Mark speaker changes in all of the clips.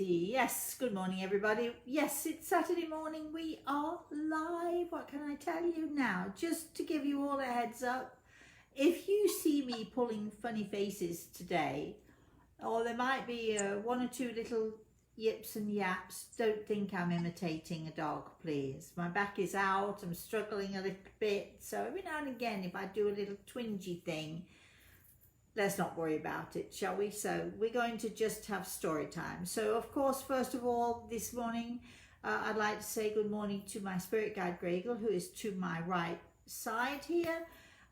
Speaker 1: Yes, good morning everybody. Yes, it's Saturday morning. We are live. What can I tell you now? Just to give you all a heads up, if you see me pulling funny faces today, or there might be one or two little yips and yaps, don't think I'm imitating a dog, please. My back is out, I'm struggling a little bit, so every now and again if I do a little twingy thing, let's not worry about it, shall we? So we're going to just have story time. So of course, first of all, this morning, I'd like to say good morning to my spirit guide Gregor, who is to my right side here.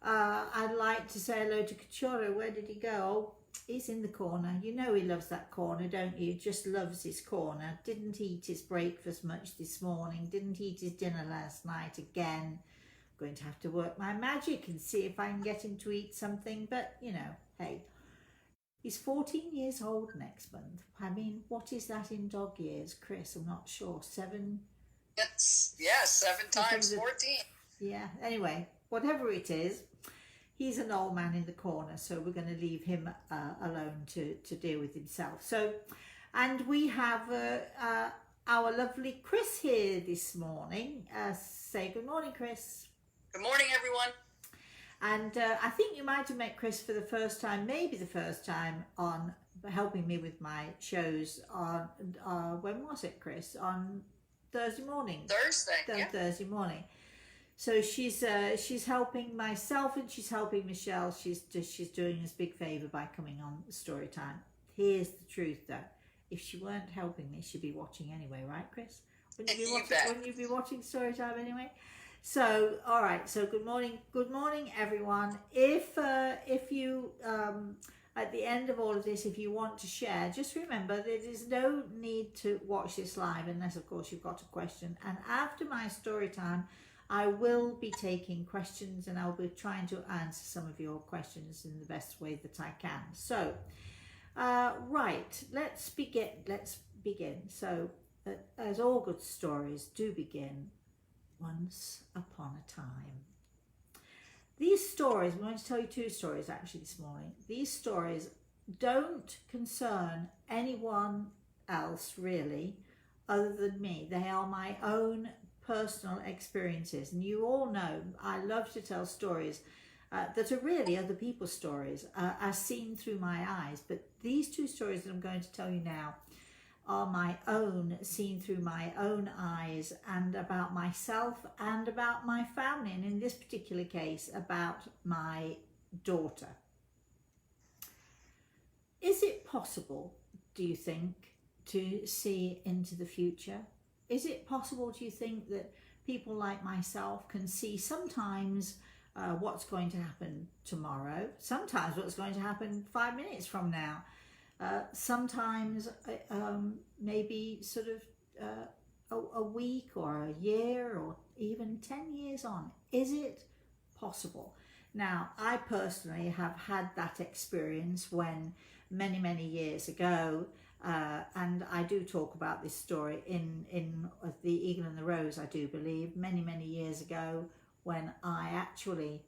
Speaker 1: I'd like to say hello to Kachura. Where did he go? He's in the corner. You know he loves that corner, don't you? Just loves his corner. Didn't eat his breakfast much this morning. Didn't eat his dinner last night again. Going to have to work my magic and see if I can get him to eat something, but you know, hey, he's 14 years old next month. I mean, what is that in dog years, Chris? I'm not sure. 7?
Speaker 2: Yeah, 7 times 14.
Speaker 1: Yeah, anyway, whatever it is, he's an old man in the corner, so we're going to leave him alone to deal with himself. So, and we have our lovely Chris here this morning. Say good morning, Chris.
Speaker 2: Good morning, everyone.
Speaker 1: And I think you might have met Chris for the first time, maybe the first time, on helping me with my shows on, when was it, Chris? On Thursday morning? Thursday morning. So she's helping myself and she's helping Michelle. She's doing us a big favour by coming on story time. Here's the truth though. If she weren't helping me, she'd be watching anyway, right, Chris? Wouldn't you be watching story time anyway? So, all right. So, good morning, everyone. If you at the end of all of this, if you want to share, just remember there is no need to watch this live unless, of course, you've got a question. And after my story time, I will be taking questions and I'll be trying to answer some of your questions in the best way that I can. So, right, let's begin. So, as all good stories do begin. Once upon a time. These stories, I'm going to tell you 2 stories actually this morning. These stories don't concern anyone else really other than me. They are my own personal experiences, and you all know I love to tell stories that are really other people's stories as seen through my eyes, but these 2 stories that I'm going to tell you now are my own, seen through my own eyes, and about myself and about my family, and in this particular case about my daughter. Is it possible, do you think, to see into the future? Is it possible, do you think, that people like myself can see sometimes what's going to happen tomorrow, sometimes what's going to happen 5 minutes from now, sometimes maybe sort of a week or a year or even 10 years on? Is it possible? Now, I personally have had that experience when many years ago, and I do talk about this story in The Eagle and the Rose, I do believe, many years ago, when I actually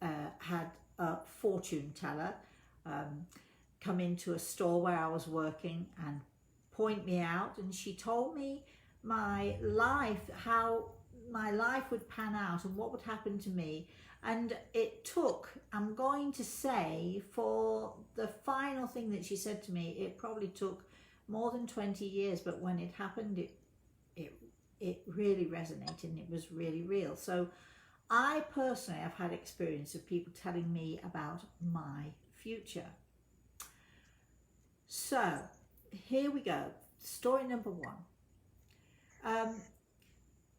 Speaker 1: had a fortune teller come into a store where I was working and point me out, and she told me my life, how my life would pan out and what would happen to me. And it took, I'm going to say, for the final thing that she said to me, it probably took more than 20 years, but when it happened, it really resonated and it was really real. So I personally have had experience of people telling me about my future. So here we go. Story number 1.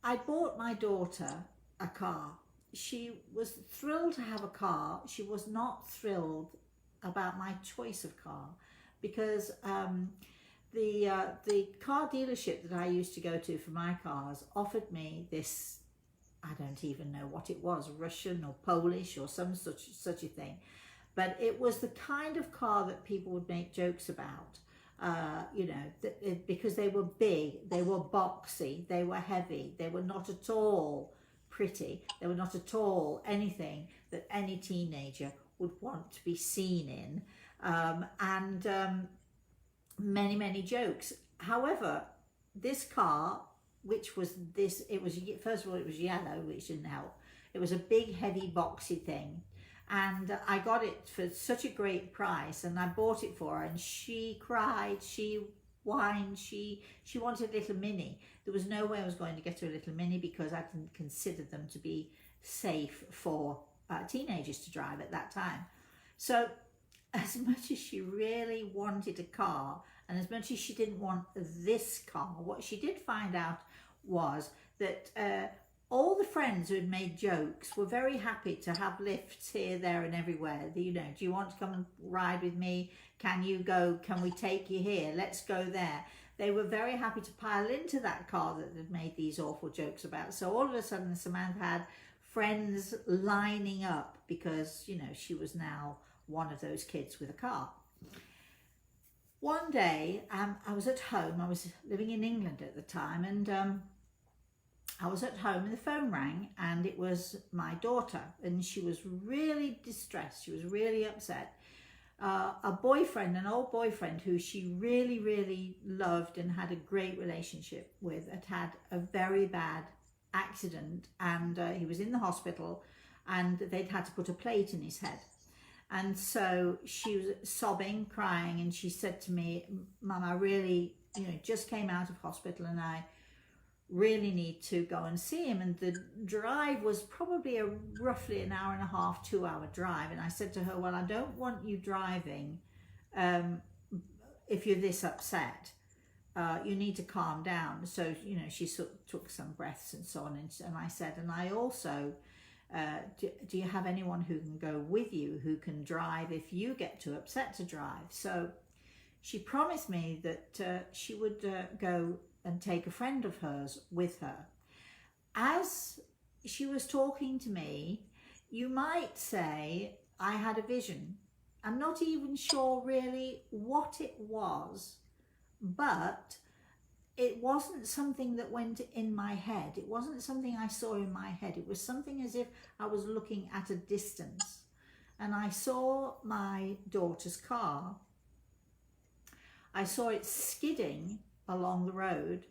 Speaker 1: I bought my daughter a car. She was thrilled to have a car. She was not thrilled about my choice of car, because the car dealership that I used to go to for my cars offered me this, I don't even know what it was, Russian or Polish or some such a thing. But it was the kind of car that people would make jokes about, you know, because they were big, they were boxy, they were heavy, they were not at all pretty, they were not at all anything that any teenager would want to be seen in, and many jokes. However, this car, which was this, it was, first of all, it was yellow, which didn't help. It was a big, heavy, boxy thing. And I got it for such a great price, and I bought it for her, and she cried, she whined, she wanted a little Mini. There was no way I was going to get her a little Mini because I didn't consider them to be safe for teenagers to drive at that time. So as much as she really wanted a car, and as much as she didn't want this car, what she did find out was that all the friends who had made jokes were very happy to have lifts here, there and everywhere. You know, do you want to come and ride with me? Can you go? Can we take you here? Let's go there. They were very happy to pile into that car that had made these awful jokes about. So all of a sudden Samantha had friends lining up because, you know, she was now one of those kids with a car. One day, I was at home. I was living in England at the time, and I was at home and the phone rang, and it was my daughter, and she was really distressed. She was really upset. A boyfriend, an old boyfriend who she really, really loved and had a great relationship with, had a very bad accident, and he was in the hospital, and they'd had to put a plate in his head. And so she was sobbing, crying, and she said to me, "Mum, I really, just came out of hospital, and I really need to go and see him." And the drive was probably roughly an hour and a half, 2-hour drive. And I said to her, "Well, I don't want you driving if you're this upset. You need to calm down." So, she took some breaths and so on. And I said, "And I also, do you have anyone who can go with you, who can drive if you get too upset to drive?" So she promised me that she would go and take a friend of hers with her. As she was talking to me, you might say I had a vision. I'm not even sure really what it was, but it wasn't something that went in my head. It wasn't something I saw in my head. It was something as if I was looking at a distance, and I saw my daughter's car. I saw it skidding along the road,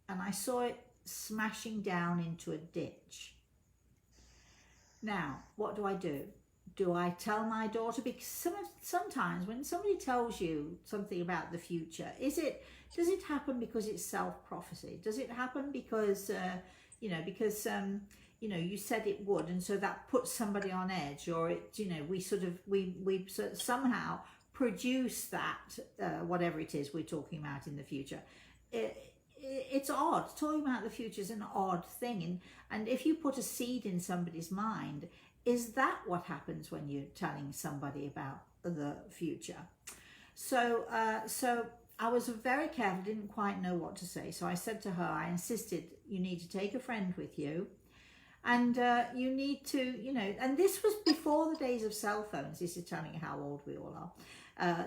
Speaker 1: and I saw it smashing down into a ditch. Now, what do? Do I tell my daughter? Because sometimes when somebody tells you something about the future, does it happen because it's self-prophecy? Does it happen because you said it would, and so that puts somebody on edge, or we somehow produce that whatever it is we're talking about in the future. It's odd. Talking about the future is an odd thing, and if you put a seed in somebody's mind, is that what happens when you're telling somebody about the future? So I was very careful, didn't quite know what to say. So I said to her, I insisted, you need to take a friend with you, and you need to, and this was before the days of cell phones. This is telling you how old we all are.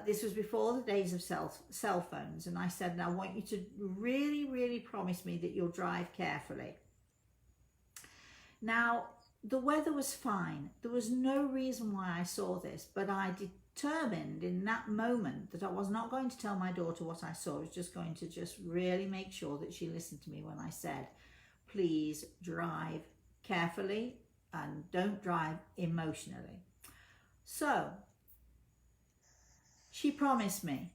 Speaker 1: This was before the days of cell phones. And I said, "Now I want you to really, really promise me that you'll drive carefully." Now, the weather was fine. There was no reason why I saw this, but I determined in that moment that I was not going to tell my daughter what I saw. I was just going to really make sure that she listened to me when I said, "Please drive carefully and don't drive emotionally." So she promised me.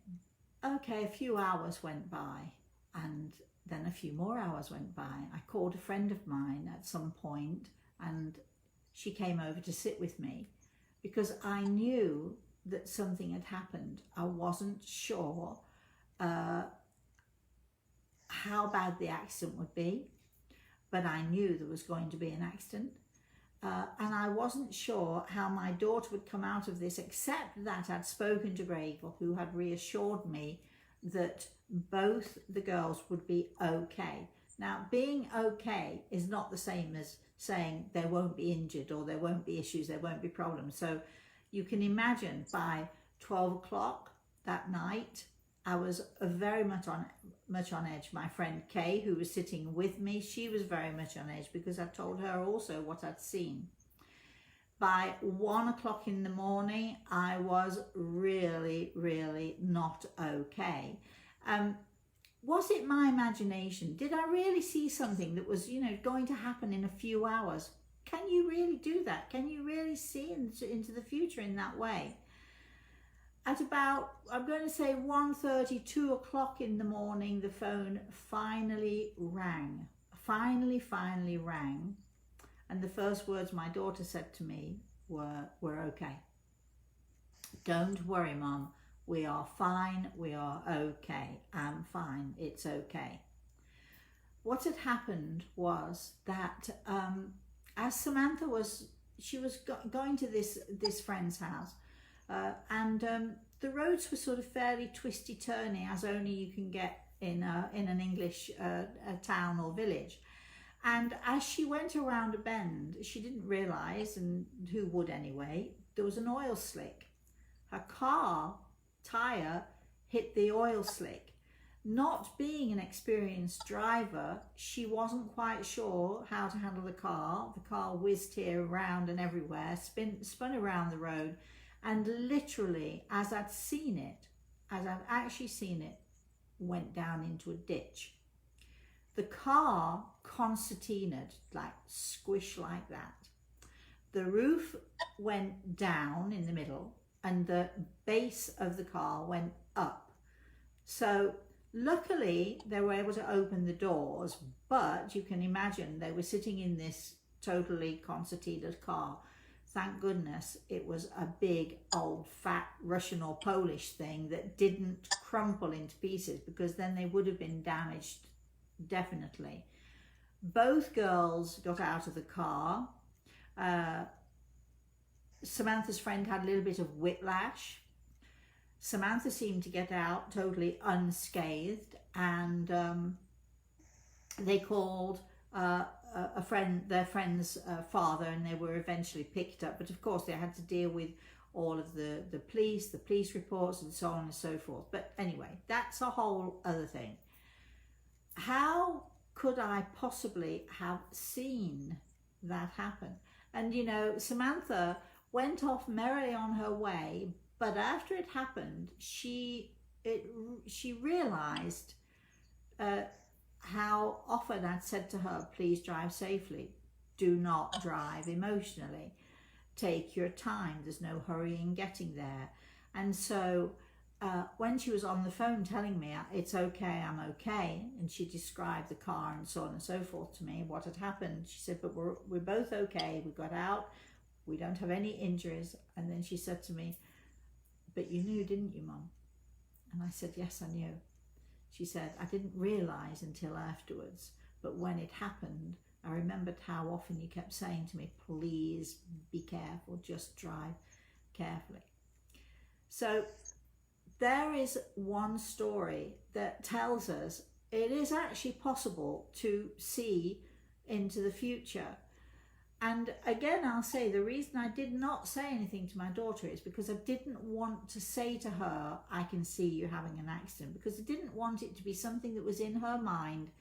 Speaker 1: Okay, a few hours went by, and then a few more hours went by. I called a friend of mine at some point, and she came over to sit with me because I knew that something had happened. I wasn't sure how bad the accident would be, but I knew there was going to be an accident. And I wasn't sure how my daughter would come out of this, except that I'd spoken to Gregor, who had reassured me that both the girls would be okay. Now, being okay is not the same as saying they won't be injured, or there won't be issues, there won't be problems. So you can imagine by 12 o'clock that night, I was very much on edge. My friend Kay, who was sitting with me, she was very much on edge because I told her also what I'd seen. By 1 o'clock in the morning, I was really, really not okay. was it my imagination? Did I really see something that was, going to happen in a few hours? Can you really do that? Can you really see into the future in that way? At about, I'm going to say 1:30, 2 o'clock in the morning, the phone finally rang. Finally rang. And the first words my daughter said to me were, "We're okay. Don't worry, Mum. We are fine. We are okay. I'm fine. It's okay." What had happened was that as Samantha was going to this friend's house, and the roads were sort of fairly twisty turny, as only you can get in an English town or village. And as she went around a bend, she didn't realise, and who would anyway, there was an oil slick. Her car tyre hit the oil slick. Not being an experienced driver, she wasn't quite sure how to handle the car. The car whizzed here, around and everywhere, spun around the road, and literally, as I'd actually seen it, went down into a ditch. The car concertinaed, like squish like that. The roof went down in the middle and the base of the car went up. So luckily they were able to open the doors, but you can imagine they were sitting in this totally concertinaed car. Thank goodness it was a big old fat Russian or Polish thing that didn't crumple into pieces, because then they would have been damaged. Definitely. Both girls got out of the car. Samantha's friend had a little bit of whiplash. Samantha seemed to get out totally unscathed, and they called their friend's father, and they were eventually picked up. But of course they had to deal with all of the police reports and so on and so forth. But anyway, that's a whole other thing. How could I possibly have seen that happen? And Samantha went off merrily on her way, but after it happened, she realized how often I'd said to her, "Please drive safely. Do not drive emotionally. Take your time. There's no hurry in getting there." And so when she was on the phone telling me, "It's okay, I'm okay," and she described the car and so on and so forth to me, what had happened, she said, "But we're both okay. We got out. We don't have any injuries." And then she said to me, "But you knew, didn't you, Mum?" And I said, "Yes, I knew." She said, "I didn't realise until afterwards, but when it happened, I remembered how often you kept saying to me, 'Please be careful, just drive carefully.'" So there is one story that tells us it is actually possible to see into the future. And again, I'll say the reason I did not say anything to my daughter is because I didn't want to say to her, "I can see you having an accident," because I didn't want it to be something that was in her mind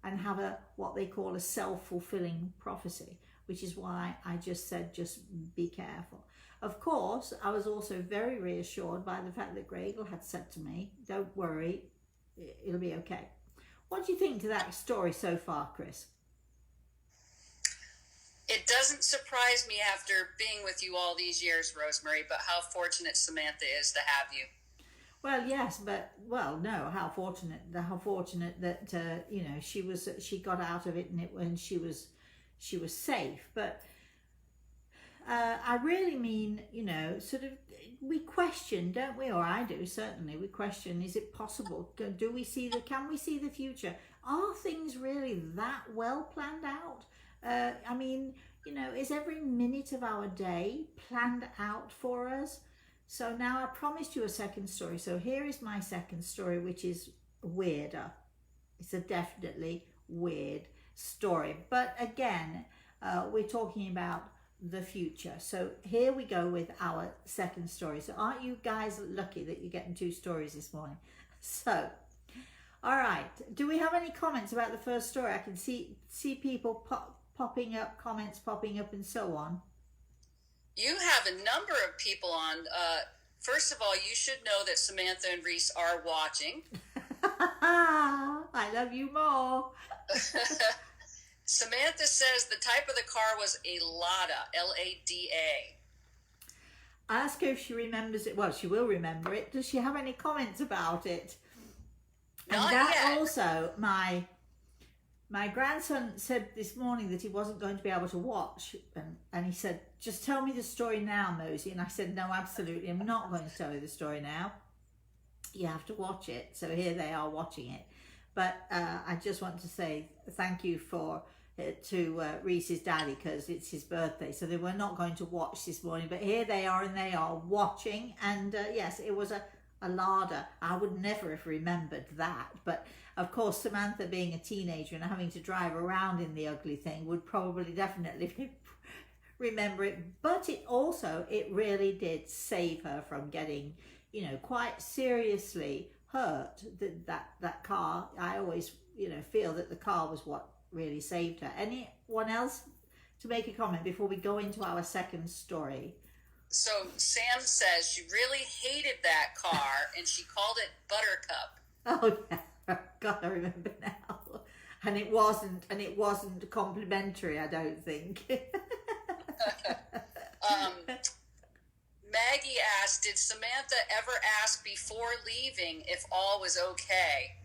Speaker 1: and have what they call a self-fulfilling prophecy, which is why I just said, "Just be careful." Of course, I was also very reassured by the fact that Gregor had said to me, "Don't worry, it'll be okay." What do you think to that story so far, Chris?
Speaker 2: It doesn't surprise me after being with you all these years, Rosemary, but how fortunate Samantha is to have you.
Speaker 1: Well, yes, but no. How fortunate that she got out of it, and she was safe. But I really mean, sort of, we question, don't we? Or I do, certainly. We question, is it possible? Can we see the future? Are things really that well planned out? I mean, is every minute of our day planned out for us? So now I promised you a second story. So here is my second story, which is weirder. It's a definitely weird story. But again, we're talking about the future. So here we go with our second story. So aren't you guys lucky that you're getting two stories this morning? So, all right. Do we have any comments about the first story? I can see people popping up, comments popping up, and so on.
Speaker 2: You have a number of people on. First of all, you should know that Samantha and Reese are watching. I
Speaker 1: love you more.
Speaker 2: Samantha says the type of the car was a Lada, Lada.
Speaker 1: Ask her if she remembers it. Well, she will remember it. Does she have any comments about it?
Speaker 2: Not
Speaker 1: and that
Speaker 2: yet.
Speaker 1: Also, my grandson said this morning that he wasn't going to be able to watch, and he said, just tell me the story now, Mosey. And I said, no, absolutely, I'm not going to tell you the story now. You have to watch it. So here they are watching it. But I just want to say thank you to Reese's daddy, because it's his birthday, so they were not going to watch this morning, but here they are, and they are watching. And yes, it was a Lada. I would never have remembered that, but of course Samantha, being a teenager and having to drive around in the ugly thing, would probably definitely remember it. But it really did save her from getting, quite seriously hurt. That car, I always feel that the car was what really saved her. Anyone else to make a comment before we go into our second story?
Speaker 2: So Sam says she really hated that car and she called it Buttercup.
Speaker 1: Oh yeah, God, I remember now. And it wasn't complimentary, I don't think.
Speaker 2: Maggie asked, did Samantha ever ask before leaving if all was okay?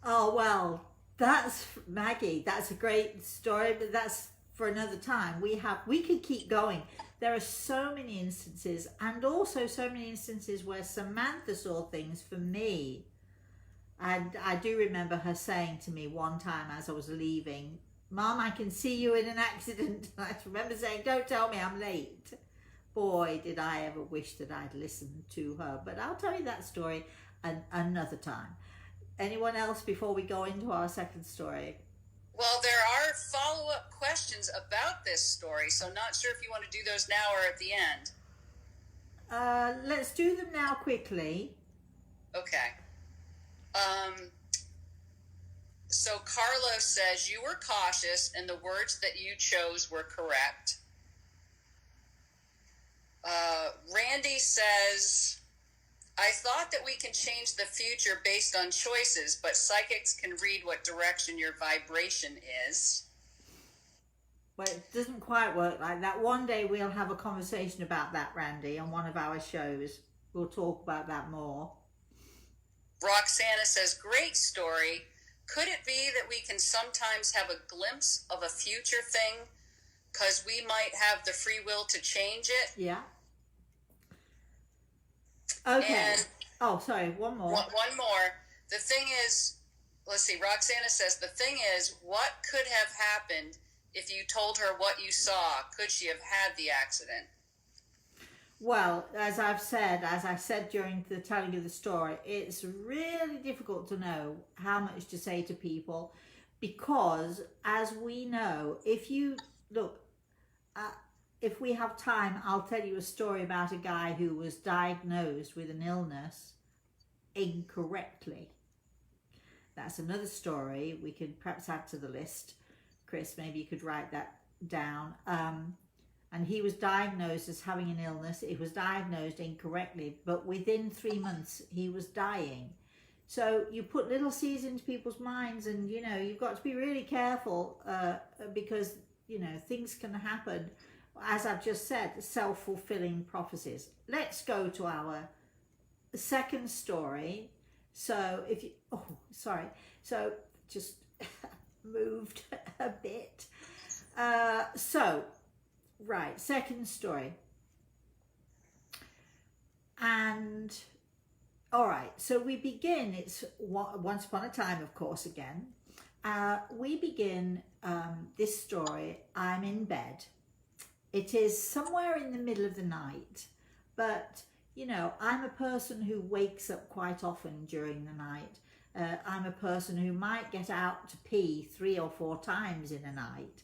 Speaker 1: Oh well, that's Maggie. That's a great story, but that's for another time. We could keep going. There are so many instances, and also so many instances where Samantha saw things for me. And I do remember her saying to me one time as I was leaving, Mom, I can see you in an accident. And I remember saying, don't tell me I'm late. Boy, did I ever wish that I'd listened to her. But I'll tell you that story another time. Anyone else before we go into our second story?
Speaker 2: Well, there are follow-up questions about this story, so not sure if you want to do those now or at the end.
Speaker 1: Let's do them now quickly.
Speaker 2: Okay. So Carlos says, you were cautious and the words that you chose were correct. Randy says, I thought that we can change the future based on choices, but psychics can read what direction your vibration is.
Speaker 1: Well, it doesn't quite work like that. One day we'll have a conversation about that, Randy, on one of our shows. We'll talk about that more.
Speaker 2: Roxana says, great story. Could it be that we can sometimes have a glimpse of a future thing because we might have the free will to change it?
Speaker 1: Yeah. Okay.
Speaker 2: And
Speaker 1: sorry, one more.
Speaker 2: One more. The thing is, let's see, Roxana says, the thing is, what could have happened if you told her what you saw? Could she have had the accident?
Speaker 1: Well, as I said during the telling of the story, it's really difficult to know how much to say to people, because as we know, if we have time, I'll tell you a story about a guy who was diagnosed with an illness incorrectly. That's another story we could perhaps add to the list. Chris, maybe you could write that down. And he was diagnosed as having an illness. It was diagnosed incorrectly, but within 3 months he was dying. So you put little seeds into people's minds, and you've got to be really careful because things can happen. As I've just said, self-fulfilling prophecies. Let's go to our second story. So so just moved a bit. Right, second story. And all right, so we begin, it's once upon a time, of course, again. We begin this story, I'm in bed. It is somewhere in the middle of the night, but I'm a person who wakes up quite often during the night. I'm a person who might get out to pee 3 or 4 times in a night.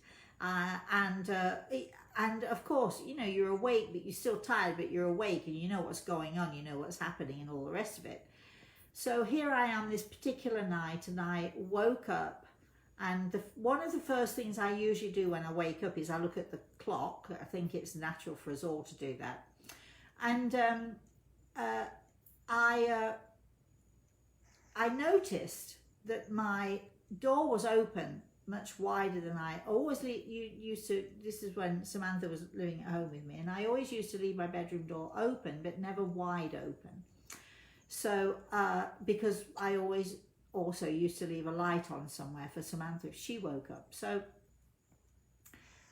Speaker 1: And of course, you're awake, but you're still tired, but you're awake and you know what's going on, you know what's happening and all the rest of it. So here I am this particular night, and I woke up, and one of the first things I usually do when I wake up is I look at the clock. I think it's natural for us all to do that. And I noticed that my door was open much wider than I always used to. This is when Samantha was living at home with me, and I always used to leave my bedroom door open, but never wide open. So because I always also used to leave a light on somewhere for Samantha if she woke up. So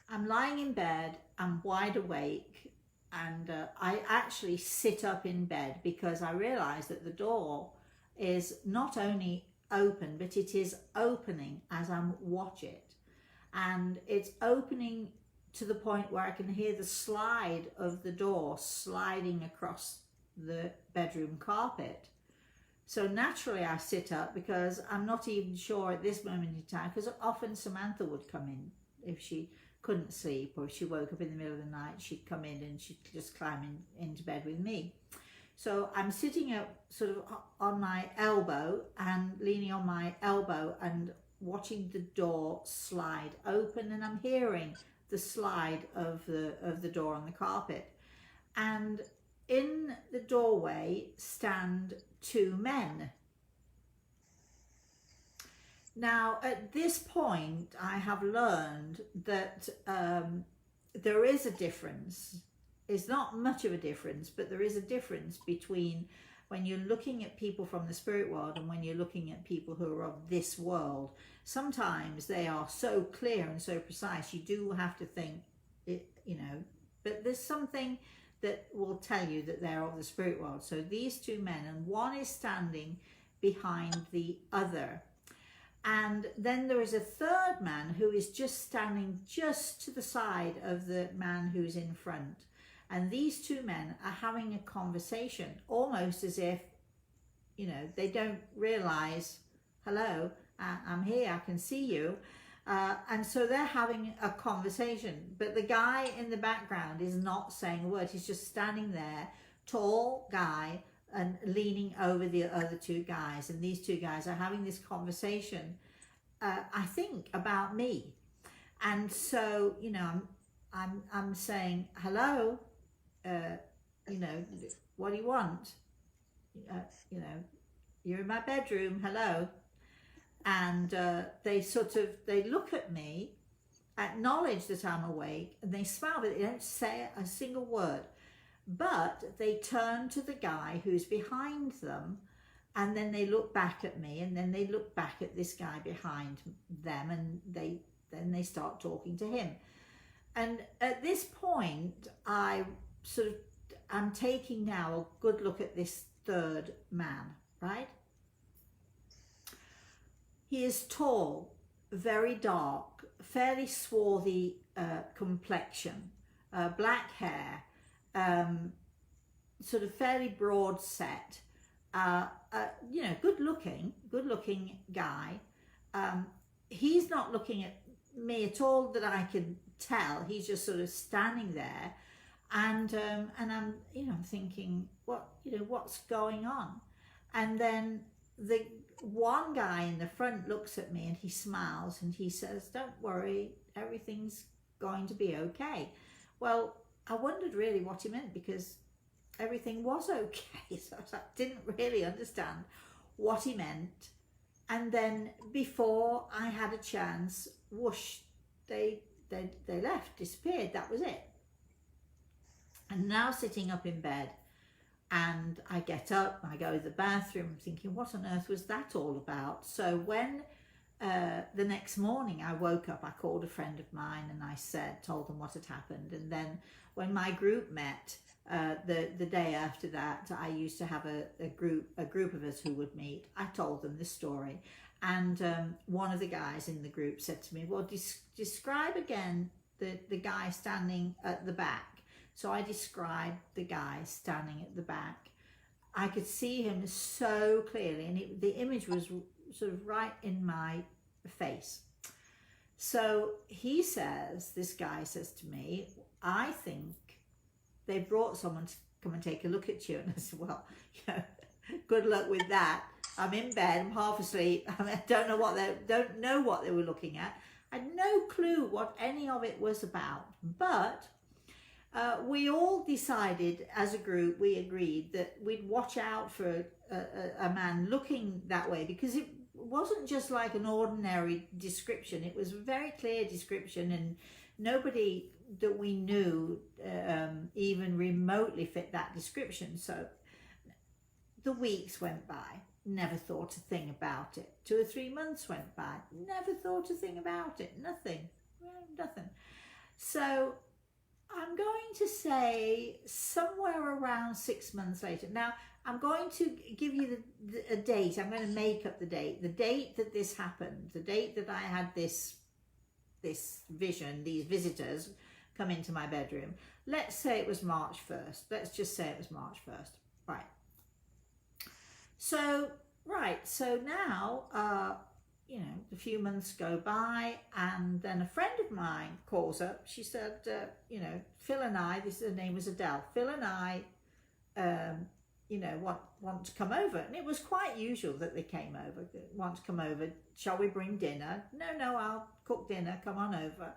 Speaker 1: I'm lying in bed, I'm wide awake, and I actually sit up in bed because I realize that the door is not only open, but it is opening as I watch it, and it's opening to the point where I can hear the slide of the door sliding across the bedroom carpet. So naturally I sit up because I'm not even sure at this moment in time, because often Samantha would come in if she couldn't sleep, or if she woke up in the middle of the night, she'd come in and she'd just climb into bed with me. So I'm sitting up sort of on my elbow and leaning on my elbow and watching the door slide open, and I'm hearing the slide of the door on the carpet. And in the doorway stand two men. Now, at this point, I have learned that there is a difference. It's not much of a difference, but there is a difference between when you're looking at people from the spirit world and when you're looking at people who are of this world. Sometimes they are so clear and so precise, you do have to think, but there's something that will tell you that they're of the spirit world. So these two men, and one is standing behind the other. And then there is a third man who is just standing just to the side of the man who's in front. And these two men are having a conversation, almost as if, they don't realize, hello, I'm here, I can see you. And so they're having a conversation. But the guy in the background is not saying a word. He's just standing there, tall guy, and leaning over the other two guys. And these two guys are having this conversation, I think, about me. And so, I'm saying, hello, what do you want? You're in my bedroom, hello. And they look at me, acknowledge that I'm awake, and they smile, but they don't say a single word. But they turn to the guy who's behind them, and then they look back at me, and then they look back at this guy behind them, and then they start talking to him. And at this point, I'm taking now a good look at this third man, right? He is tall, very dark, fairly swarthy complexion, black hair, sort of fairly broad set, good looking guy. He's not looking at me at all that I can tell. He's just sort of standing there, and I'm thinking, what's going on? And then the one guy in the front looks at me and he smiles and he says, "Don't worry, everything's going to be okay." Well, I wondered really what he meant, because everything was okay. So I didn't really understand what he meant. And then before I had a chance, whoosh, they left, disappeared. That was it. And now sitting up in bed, and I get up, I go to the bathroom, thinking, what on earth was that all about? So when the next morning I woke up, I called a friend of mine and I told them what had happened. And then when my group met the day after that, I used to have a group of us who would meet. I told them the story, and one of the guys in the group said to me, "Well, describe again the guy standing at the back." So I described the guy standing at the back. I could see him so clearly, and the image was sort of right in my face. So this guy says to me, "I think they brought someone to come and take a look at you." And I said, "Well, good luck with that. I'm in bed, I'm half asleep. I don't know what they were looking at. I had no clue what any of it was about." But we all decided as a group, we agreed that we'd watch out for a man looking that way, because wasn't just like an ordinary description. It was a very clear description, and nobody that we knew even remotely fit that description. So the weeks went by, never thought a thing about it. 2 or 3 months went by, never thought a thing about it. Nothing. Nothing. So I'm going to say somewhere around 6 months later. Now, I'm going to give you a date. I'm going to make up the date that this happened, the date that I had this vision, these visitors come into my bedroom. Let's say it was March 1st. Let's just say it was March 1st. Right. So now, a few months go by, and then a friend of mine calls up. She said, Phil and I, her name was Adele, Phil and I, want to come over. And it was quite usual that they came over, want to come over. Shall we bring dinner? No, I'll cook dinner, come on over.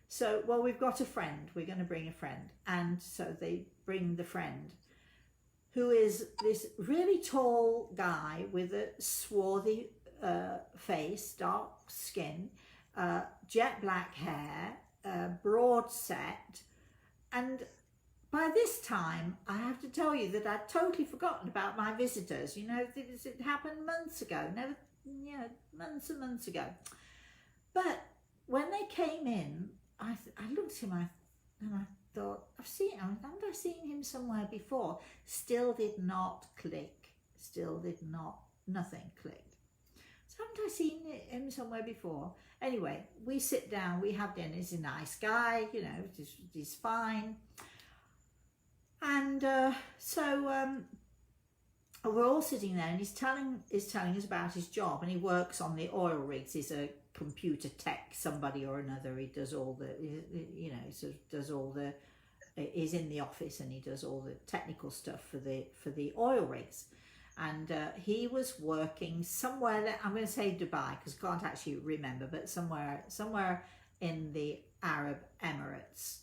Speaker 1: So, well, we've got a friend, we're going to bring a friend. And so they bring the friend, who is this really tall guy with a swarthy face, dark skin, jet black hair, broad set. And by this time, I have to tell you that I'd totally forgotten about my visitors. It happened months ago, months and months ago. But when they came in, I looked at him and I thought, haven't I seen him somewhere before? Still did not click. Nothing clicked. So haven't I seen him somewhere before? Anyway, we sit down, we have dinner. He's a nice guy, he's fine. And so we're all sitting there, and he's telling us about his job, and he works on the oil rigs. He's a computer tech, somebody or another. He does all the, he's in the office, and he does all the technical stuff for the oil rigs. And he was working somewhere that, I'm going to say Dubai because I can't actually remember, but somewhere in the Arab Emirates.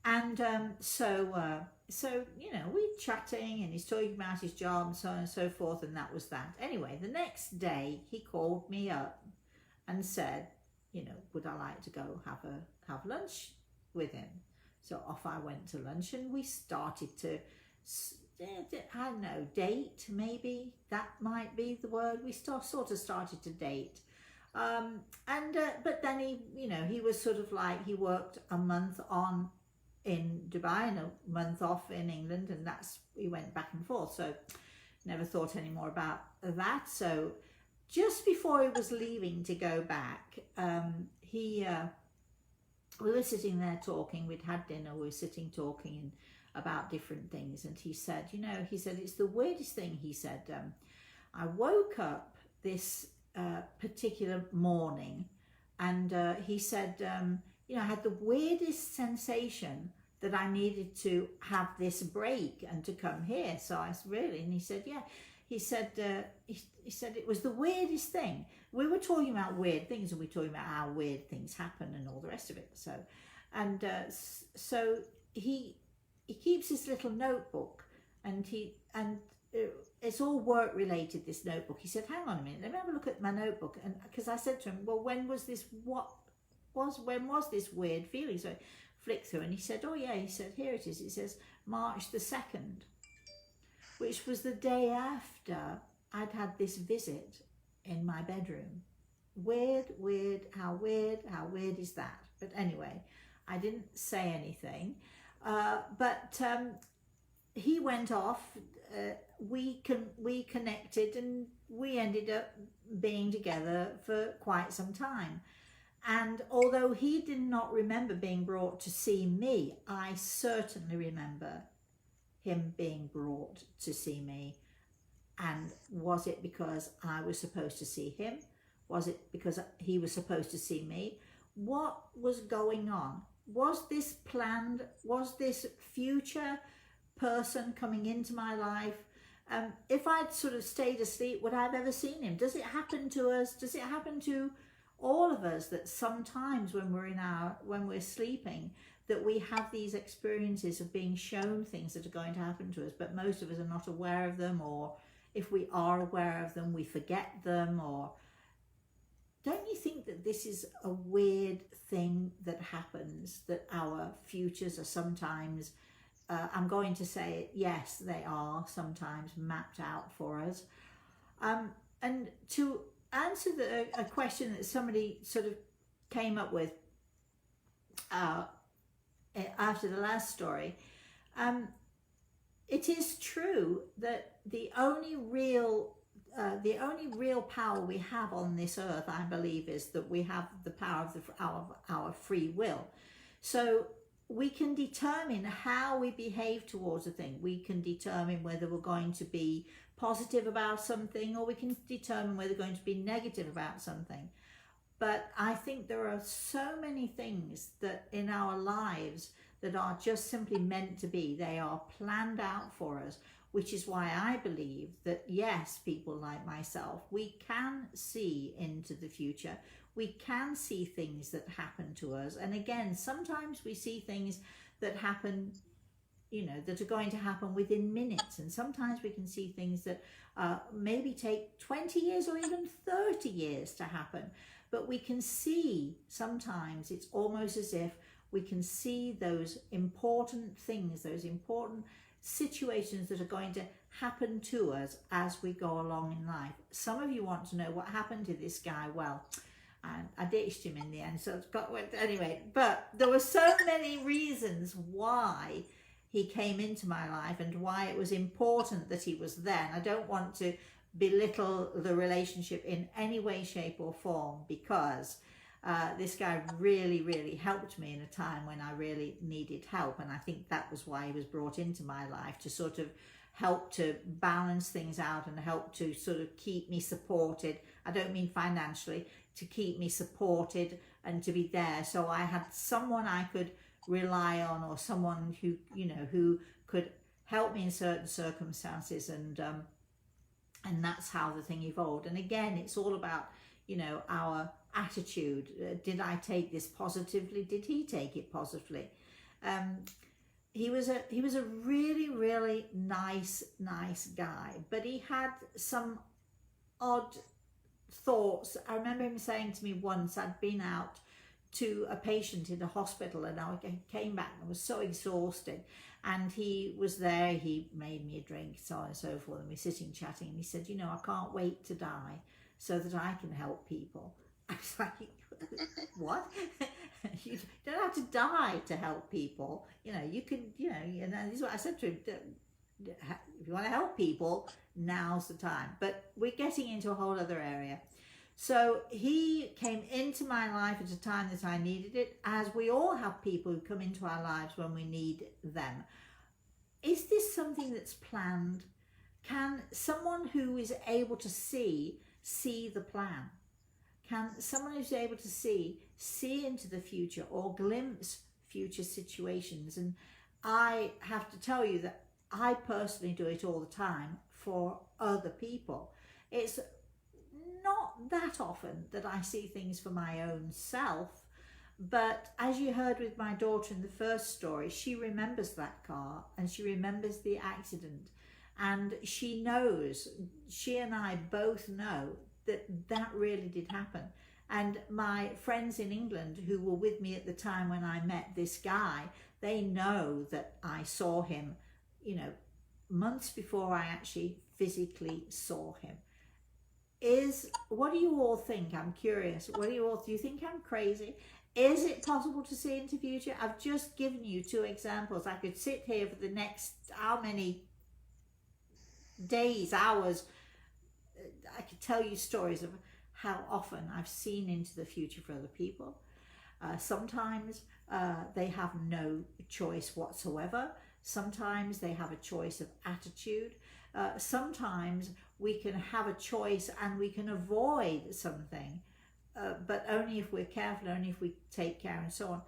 Speaker 1: And so we're chatting, and he's talking about his job and so on and so forth, and that was that. Anyway, the next day he called me up and said, would I like to go have lunch with him? So off I went to lunch, and we started to, I don't know, date, maybe that might be the word. We sort of started to date. But then he was sort of like, he worked a month on in Dubai and a month off in England, and we went back and forth. So never thought any more about that. So just before he was leaving to go back, we were sitting there talking. We'd had dinner. We were sitting talking about different things, and he said, it's the weirdest thing. He said, I woke up this particular morning, and he said, I had the weirdest sensation that I needed to have this break and to come here. So I said, really? And he said, yeah. He said, he said it was the weirdest thing. We were talking about weird things, and we were talking about how weird things happen and all the rest of it. So, and so he keeps his little notebook, and it's all work related, this notebook. He said, hang on a minute, let me have a look at my notebook. And because I said to him, well, when was this weird feeling? So I flicked through, and he said, oh yeah, he said, here it is. It says March the 2nd, which was the day after I'd had this visit in my bedroom. Weird, how weird is that? But anyway, I didn't say anything. But he went off, we connected, and we ended up being together for quite some time. And although he did not remember being brought to see me, I certainly remember him being brought to see me. And was it because I was supposed to see him? Was it because he was supposed to see me? What was going on? Was this planned? Was this future person coming into my life? If I'd sort of stayed asleep, would I have ever seen him? Does it happen to us? Does it happen to all of us that sometimes when we're sleeping, that we have these experiences of being shown things that are going to happen to us, but most of us are not aware of them, or if we are aware of them, we forget them, or don't you think that this is a weird thing that happens, that our futures are sometimes, I'm going to say it, yes, they are sometimes mapped out for us. And to answer a question that somebody sort of came up with uh, after the last story, it is true that the only real power we have on this earth, I believe, is that we have the power of our free will. So we can determine how we behave towards a thing. We can determine whether we're going to be positive about something, or we can determine whether we're going to be negative about something. But I think there are so many things that in our lives that are just simply meant to be. They are planned out for us, which is why I believe that, yes, people like myself, we can see into the future. We can see things that happen to us. And again, sometimes we see things that happen, that are going to happen within minutes. And sometimes we can see things that maybe take 20 years or even 30 years to happen. But we can see, sometimes it's almost as if we can see those important things, those important situations that are going to happen to us as we go along in life. Some of you want to know what happened to this guy. Well, I ditched him in the end, so it's got anyway. But there were so many reasons why he came into my life and why it was important that he was there. And I don't want to belittle the relationship in any way, shape, or form, because this guy really, really helped me in a time when I really needed help. And I think that was why he was brought into my life, to sort of help to balance things out and help to sort of keep me supported. I don't mean financially, to keep me supported and to be there. So I had someone I could rely on, or someone who, who could help me in certain circumstances. And that's how the thing evolved. And again, it's all about, our attitude. Did I take this positively? Did he take it positively? He was a really, really nice guy, but he had some odd thoughts. I remember him saying to me once, I'd been out to a patient in a hospital, and I came back and I was so exhausted, and he was there, he made me a drink, so on and so forth, and we're sitting chatting, and he said, I can't wait to die so that I can help people. I was like, what? You don't have to die to help people. You can, and this is what I said to him. If you want to help people, now's the time. But we're getting into a whole other area. So he came into my life at a time that I needed it, as we all have people who come into our lives when we need them. Is this something that's planned? Can someone who is able to see the plan? Can someone who's able to see into the future, or glimpse future situations? And I have to tell you that I personally do it all the time for other people. It's not that often that I see things for my own self, but as you heard with my daughter in the first story, she remembers that car and she remembers the accident, and she knows, she and I both know, that really did happen. And my friends in England who were with me at the time when I met this guy, they know that I saw him, months before I actually physically saw him. What do you all think? I'm curious. Do you think I'm crazy? Is it possible to see into the future? I've just given you 2 examples. I could sit here for the next how many days, hours. I could tell you stories of how often I've seen into the future for other people. Sometimes they have no choice whatsoever. Sometimes they have a choice of attitude. Sometimes we can have a choice and we can avoid something, but only if we're careful, only if we take care, and so on.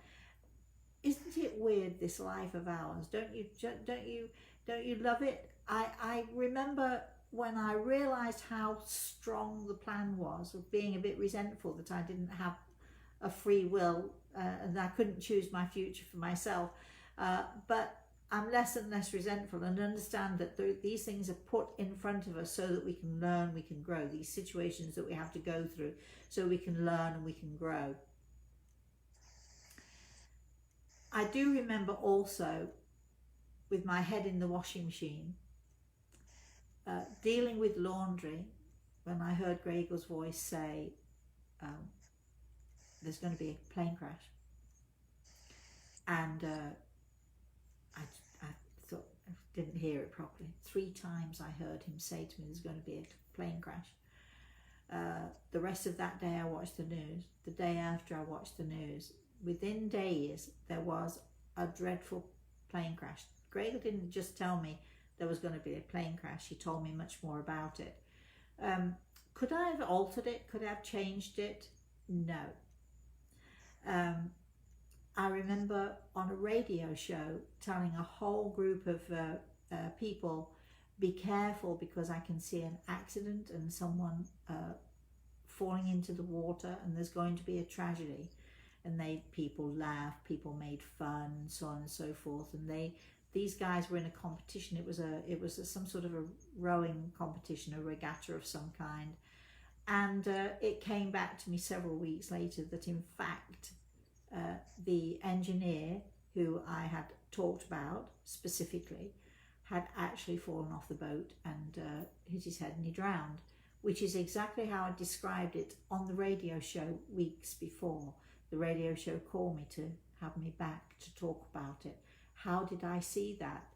Speaker 1: Isn't it weird, this life of ours? Don't you love it? I remember when I realized how strong the plan was, of being a bit resentful that I didn't have a free will and I couldn't choose my future for myself. But I'm less and less resentful, and understand that these things are put in front of us so that we can learn, we can grow. These situations that we have to go through so we can learn and we can grow. I do remember also, with my head in the washing machine, dealing with laundry, when I heard Gregor's voice say, there's going to be a plane crash. And I thought, I didn't hear it properly. 3 times I heard him say to me, there's going to be a plane crash. The rest of that day I watched the news. The day after I watched the news. Within days there was a dreadful plane crash. Gregor didn't just tell me there was going to be a plane crash. He told me much more about it. Could I have altered it? Could I have changed it? No. I remember on a radio show telling a whole group of people, be careful because I can see an accident and someone falling into the water and there's going to be a tragedy. And people laughed, people made fun, and so on and so forth. And these guys were in a competition. It was some sort of a rowing competition, a regatta of some kind. And it came back to me several weeks later that in fact the engineer who I had talked about specifically had actually fallen off the boat and hit his head and he drowned, which is exactly how I described it on the radio show weeks before. The radio show called me to have me back to talk about it. How did I see that?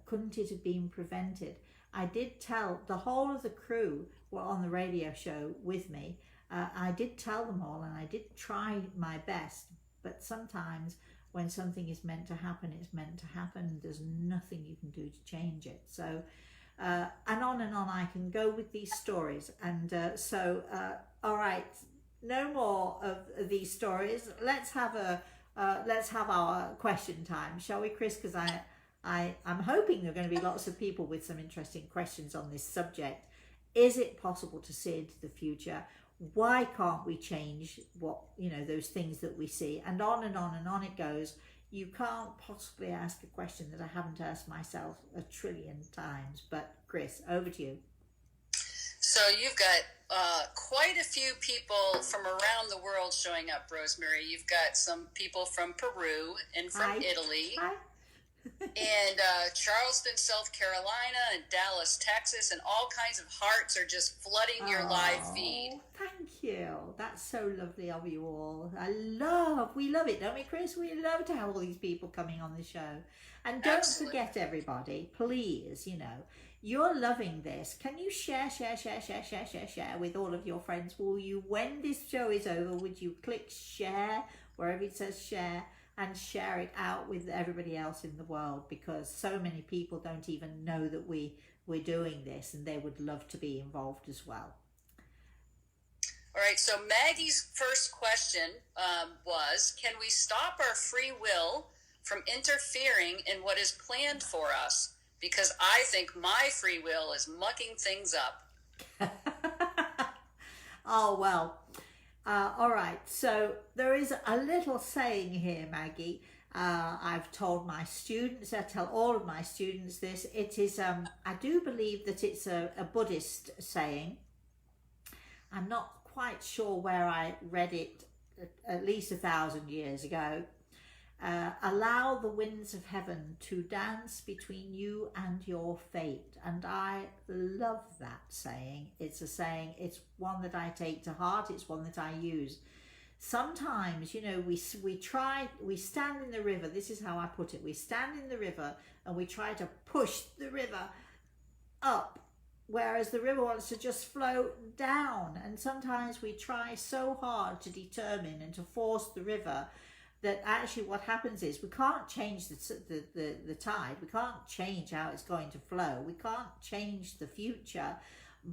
Speaker 1: Couldn't it have been prevented? I did tell, the whole of the crew were on the radio show with me. I did tell them all and I did try my best, but sometimes when something is meant to happen, it's meant to happen. There's nothing you can do to change it. So, and on I can go with these stories. And all right, no more of these stories. Let's have our question time, shall we, Chris? Because I'm hoping there are going to be lots of people with some interesting questions on this subject. Is it possible to see into the future? Why can't we change those things that we see? And on it goes. You can't possibly ask a question that I haven't asked myself 1 trillion times. But Chris, over to you.
Speaker 2: So you've got quite a few people from around the world showing up, Rosemary. You've got some people from Peru and from Italy.
Speaker 1: Hi.
Speaker 2: And Charleston, South Carolina, and Dallas, Texas, and all kinds of hearts are just flooding your live feed.
Speaker 1: Thank you. That's so lovely of you all. We love it, don't we, Chris? We love to have all these people coming on the show. And don't forget, everybody, please, you're loving this. Can you share with all of your friends? Will you, when this show is over, would you click share wherever it says share? And share it out with everybody else in the world, because so many people don't even know that we're doing this and they would love to be involved as well.
Speaker 2: All right, so Maggie's first question was, can we stop our free will from interfering in what is planned for us? Because I think my free will is mucking things up.
Speaker 1: Oh, well. All right, so there is a little saying here, Maggie. I've told my students, I tell all of my students this. It is, I do believe that it's a Buddhist saying. I'm not quite sure where I read it, at least 1,000 years ago. Allow the winds of heaven to dance between you and your fate. And I love that saying. It's a saying, it's one that I take to heart. It's one that I use. Sometimes, we stand in the river. This is how I put it. We stand in the river and we try to push the river up, whereas the river wants to just flow down. And sometimes we try so hard to determine and to force the river that actually what happens is we can't change the tide. We can't change how it's going to flow. We can't change the future,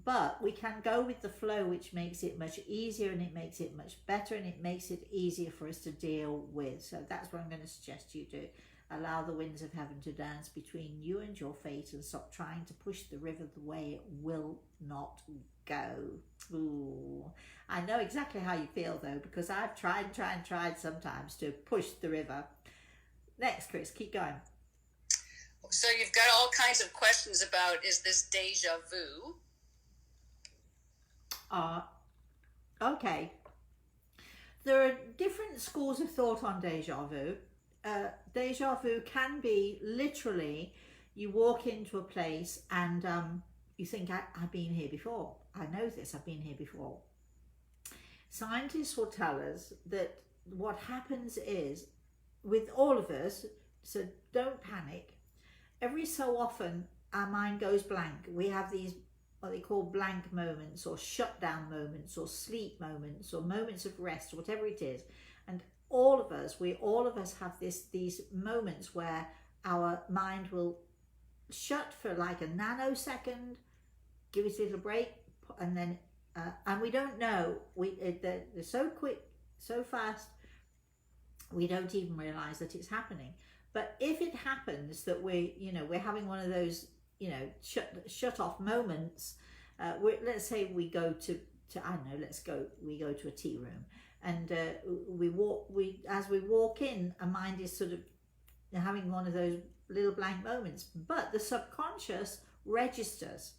Speaker 1: but we can go with the flow, which makes it much easier and it makes it much better and it makes it easier for us to deal with. So that's what I'm going to suggest you do. Allow the winds of heaven to dance between you and your fate and stop trying to push the river the way it will not go. Ooh. I know exactly how you feel though, because I've tried sometimes to push the river. Next, Chris, keep going.
Speaker 2: So you've got all kinds of questions about, is this deja vu?
Speaker 1: Okay. There are different schools of thought on deja vu. Deja vu can be literally you walk into a place and you think, I've been here before. I know this, I've been here before. Scientists will tell us that what happens is, with all of us, so don't panic, every so often our mind goes blank. We have these what they call blank moments or shutdown moments or sleep moments or moments of rest or whatever it is, and all of us have these moments where our mind will shut for like a nanosecond, give it a little break, and then and we don't know, they're so quick, so fast, we don't even realize that it's happening. But if it happens that we're having one of those shut off moments, let's say we go to I don't know, we go to a tea room, and as we walk in, our mind is sort of having one of those little blank moments, but the subconscious registers.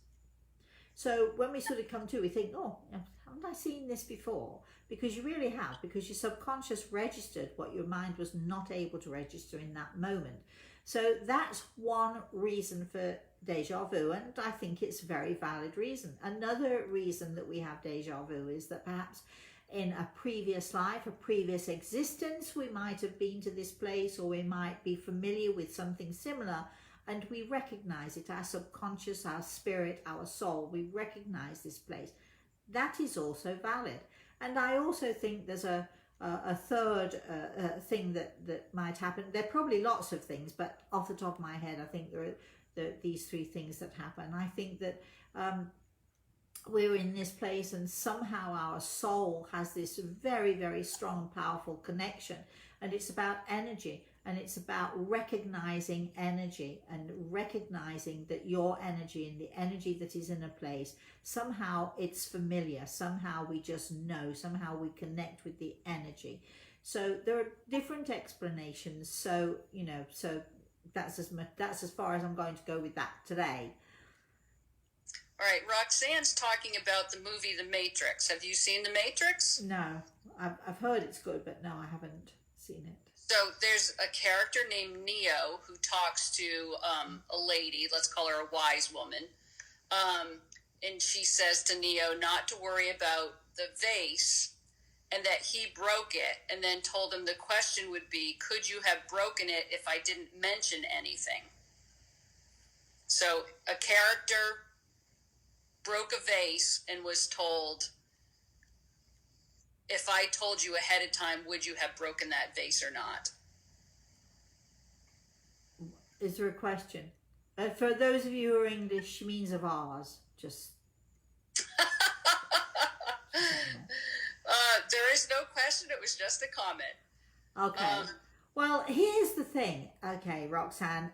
Speaker 1: So when we sort of come to, we think, oh, haven't I seen this before? Because you really have, because your subconscious registered what your mind was not able to register in that moment. So that's one reason for deja vu, and I think it's a very valid reason. Another reason that we have deja vu is that perhaps in a previous life, a previous existence, we might have been to this place, or we might be familiar with something similar, and we recognize it. Our subconscious, our spirit, our soul, we recognize this place. That is also valid. And I also think there's a third thing that might happen. There are probably lots of things, but off the top of my head, I think there are these three things that happen. I think that we're in this place, and somehow our soul has this very, very strong, powerful connection, and it's about energy, and it's about recognizing energy and recognizing that your energy and the energy that is in a place, somehow it's familiar, somehow we just know, somehow we connect with the energy. So there are different explanations. So so that's as far as I'm going to go with that today.
Speaker 2: All right, Roxanne's talking about the movie The Matrix. Have you seen The Matrix?
Speaker 1: No, I've heard it's good, but no, I haven't seen it.
Speaker 2: So there's a character named Neo who talks to a lady, let's call her a wise woman, and she says to Neo not to worry about the vase and that he broke it, and then told him the question would be, could you have broken it if I didn't mention anything? So a character broke a vase and was told, if I told you ahead of time, would you have broken that vase or not?
Speaker 1: Is there a question? For those of you who are English, she means of ours. Just.
Speaker 2: There is no question. It was just a comment.
Speaker 1: Okay. Well, here's the thing. Okay, Roxanne.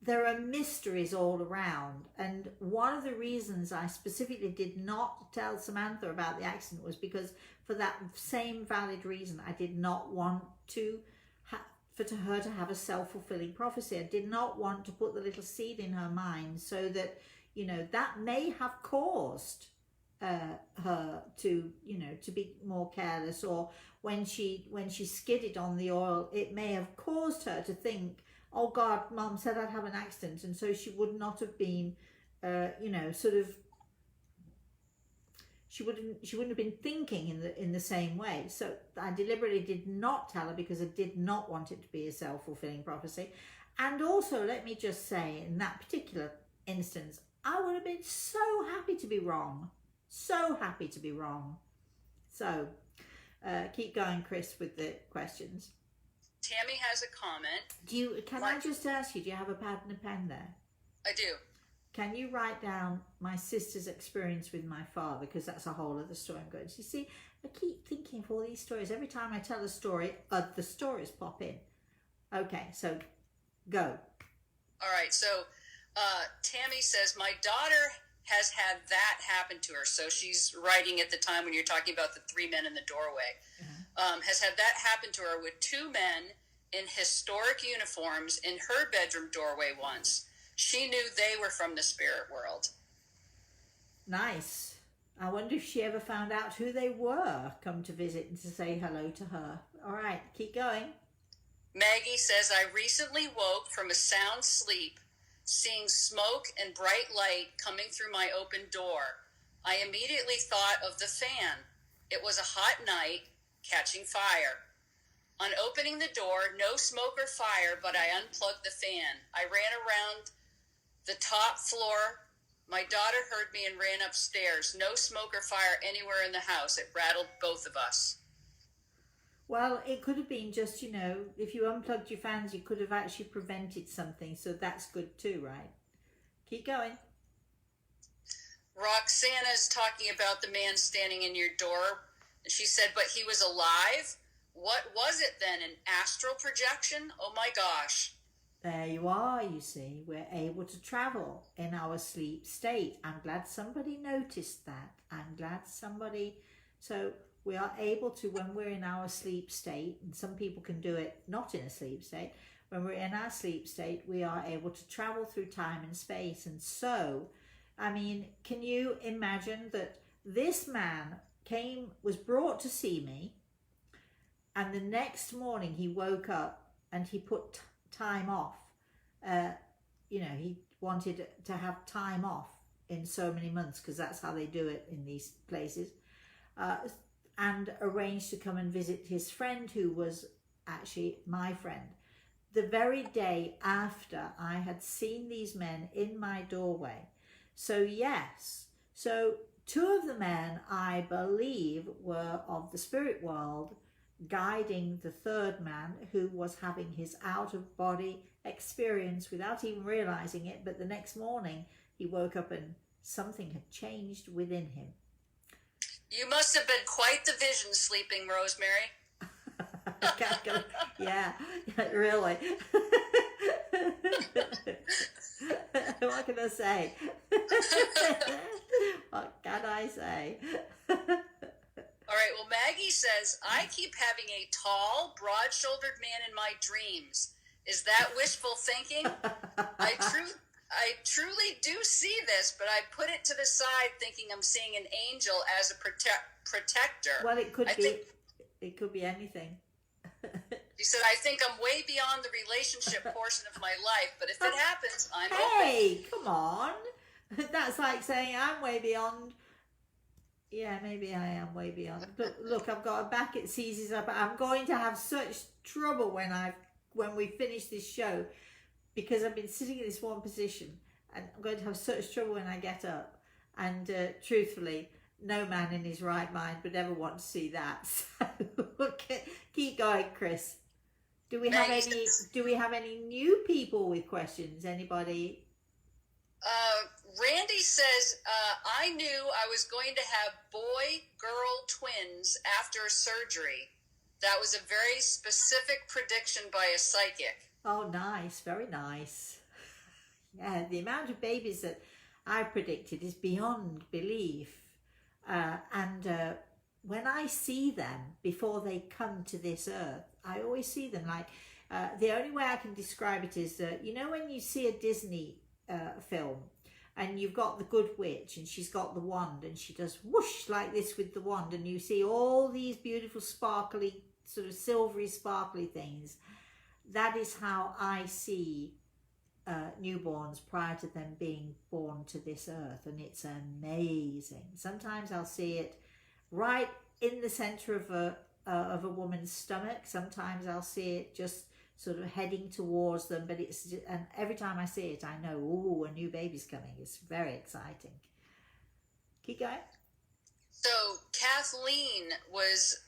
Speaker 1: There are mysteries all around, and one of the reasons I specifically did not tell Samantha about the accident was because, for that same valid reason, I did not want to for her to have a self-fulfilling prophecy. I did not want to put the little seed in her mind so that that may have caused her to to be more careless, or when she skidded on the oil, it may have caused her to think, oh God, Mom said I'd have an accident, and so she would not have been, she wouldn't have been thinking in the same way. So I deliberately did not tell her because I did not want it to be a self-fulfilling prophecy. And also, let me just say, in that particular instance, I would have been so happy to be wrong, so happy to be wrong. So keep going, Chris, with the questions.
Speaker 2: Tammy has a comment.
Speaker 1: Can I just ask you, do you have a pad and a pen there?
Speaker 2: I do.
Speaker 1: Can you write down my sister's experience with my father? Because that's a whole other story I'm going to. You see, I keep thinking of all these stories. Every time I tell a story, the stories pop in. Okay, so go.
Speaker 2: All right, so Tammy says, my daughter has had that happen to her. So she's writing at the time when you're talking about the three men in the doorway. Has had that happen to her with two men in historic uniforms in her bedroom doorway once. She knew they were from the spirit world.
Speaker 1: Nice. I wonder if she ever found out who they were, come to visit and to say hello to her. All right, keep going.
Speaker 2: Maggie says, I recently woke from a sound sleep, seeing smoke and bright light coming through my open door. I immediately thought of the fan. It was a hot night, catching fire. On opening the door, no smoke or fire, but I unplugged the fan. I ran around the top floor. My daughter heard me and ran upstairs. No smoke or fire anywhere in the house. It rattled both of us.
Speaker 1: Well, it could have been just, if you unplugged your fans, you could have actually prevented something. So that's good too, right? Keep going.
Speaker 2: Roxana's talking about the man standing in your door. She said, but he was alive? What was it then? An astral projection? Oh my gosh.
Speaker 1: There you are, you see. We're able to travel in our sleep state. I'm glad somebody noticed that. I'm glad somebody... So we are able to, when we're in our sleep state, and some people can do it not in a sleep state, when we're in our sleep state, we are able to travel through time and space. And so, I mean, can you imagine that this man was brought to see me, and the next morning he woke up and he put time off. He wanted to have time off in so many months, because that's how they do it in these places, and arranged to come and visit his friend, who was actually my friend, the very day after I had seen these men in my doorway. So yes, so two of the men, I believe, were of the spirit world, guiding the third man, who was having his out-of-body experience without even realizing it. But the next morning he woke up and something had changed within him.
Speaker 2: You must have been quite the vision sleeping, Rosemary.
Speaker 1: Yeah, really. What can I say? What can I say?
Speaker 2: All right, well, Maggie says, I keep having a tall, broad-shouldered man in my dreams. Is that wishful thinking? I truly do see this, but I put it to the side thinking I'm seeing an angel as a protector.
Speaker 1: Well, it could be anything.
Speaker 2: She said, I think I'm way beyond the relationship portion of my life, but if it happens, I'm open.
Speaker 1: Hey, come on. That's like saying I'm way beyond. Yeah, maybe I am way beyond. Look, I've got a back, it seizes up. I'm going to have such trouble when we finish this show, because I've been sitting in this one position, and I'm going to have such trouble when I get up. And truthfully, no man in his right mind would ever want to see that. So okay, keep going, Chris. Do we have any new people with questions? Anybody?
Speaker 2: Randy says, I knew I was going to have boy-girl twins after surgery. That was a very specific prediction by a psychic.
Speaker 1: Oh, nice. Very nice. Yeah, the amount of babies that I predicted is beyond belief. And when I see them before they come to this earth, I always see them like, the only way I can describe it is that, when you see a Disney film, and you've got the good witch, and she's got the wand, and she does whoosh like this with the wand, and you see all these beautiful sparkly, sort of silvery sparkly things. That is how I see newborns prior to them being born to this earth, and it's amazing. Sometimes I'll see it right in the center of a woman's stomach. Sometimes I'll see it just sort of heading towards them, but and every time I see it, I know, ooh, a new baby's coming. It's very exciting. Keep going.
Speaker 2: So Kathleen was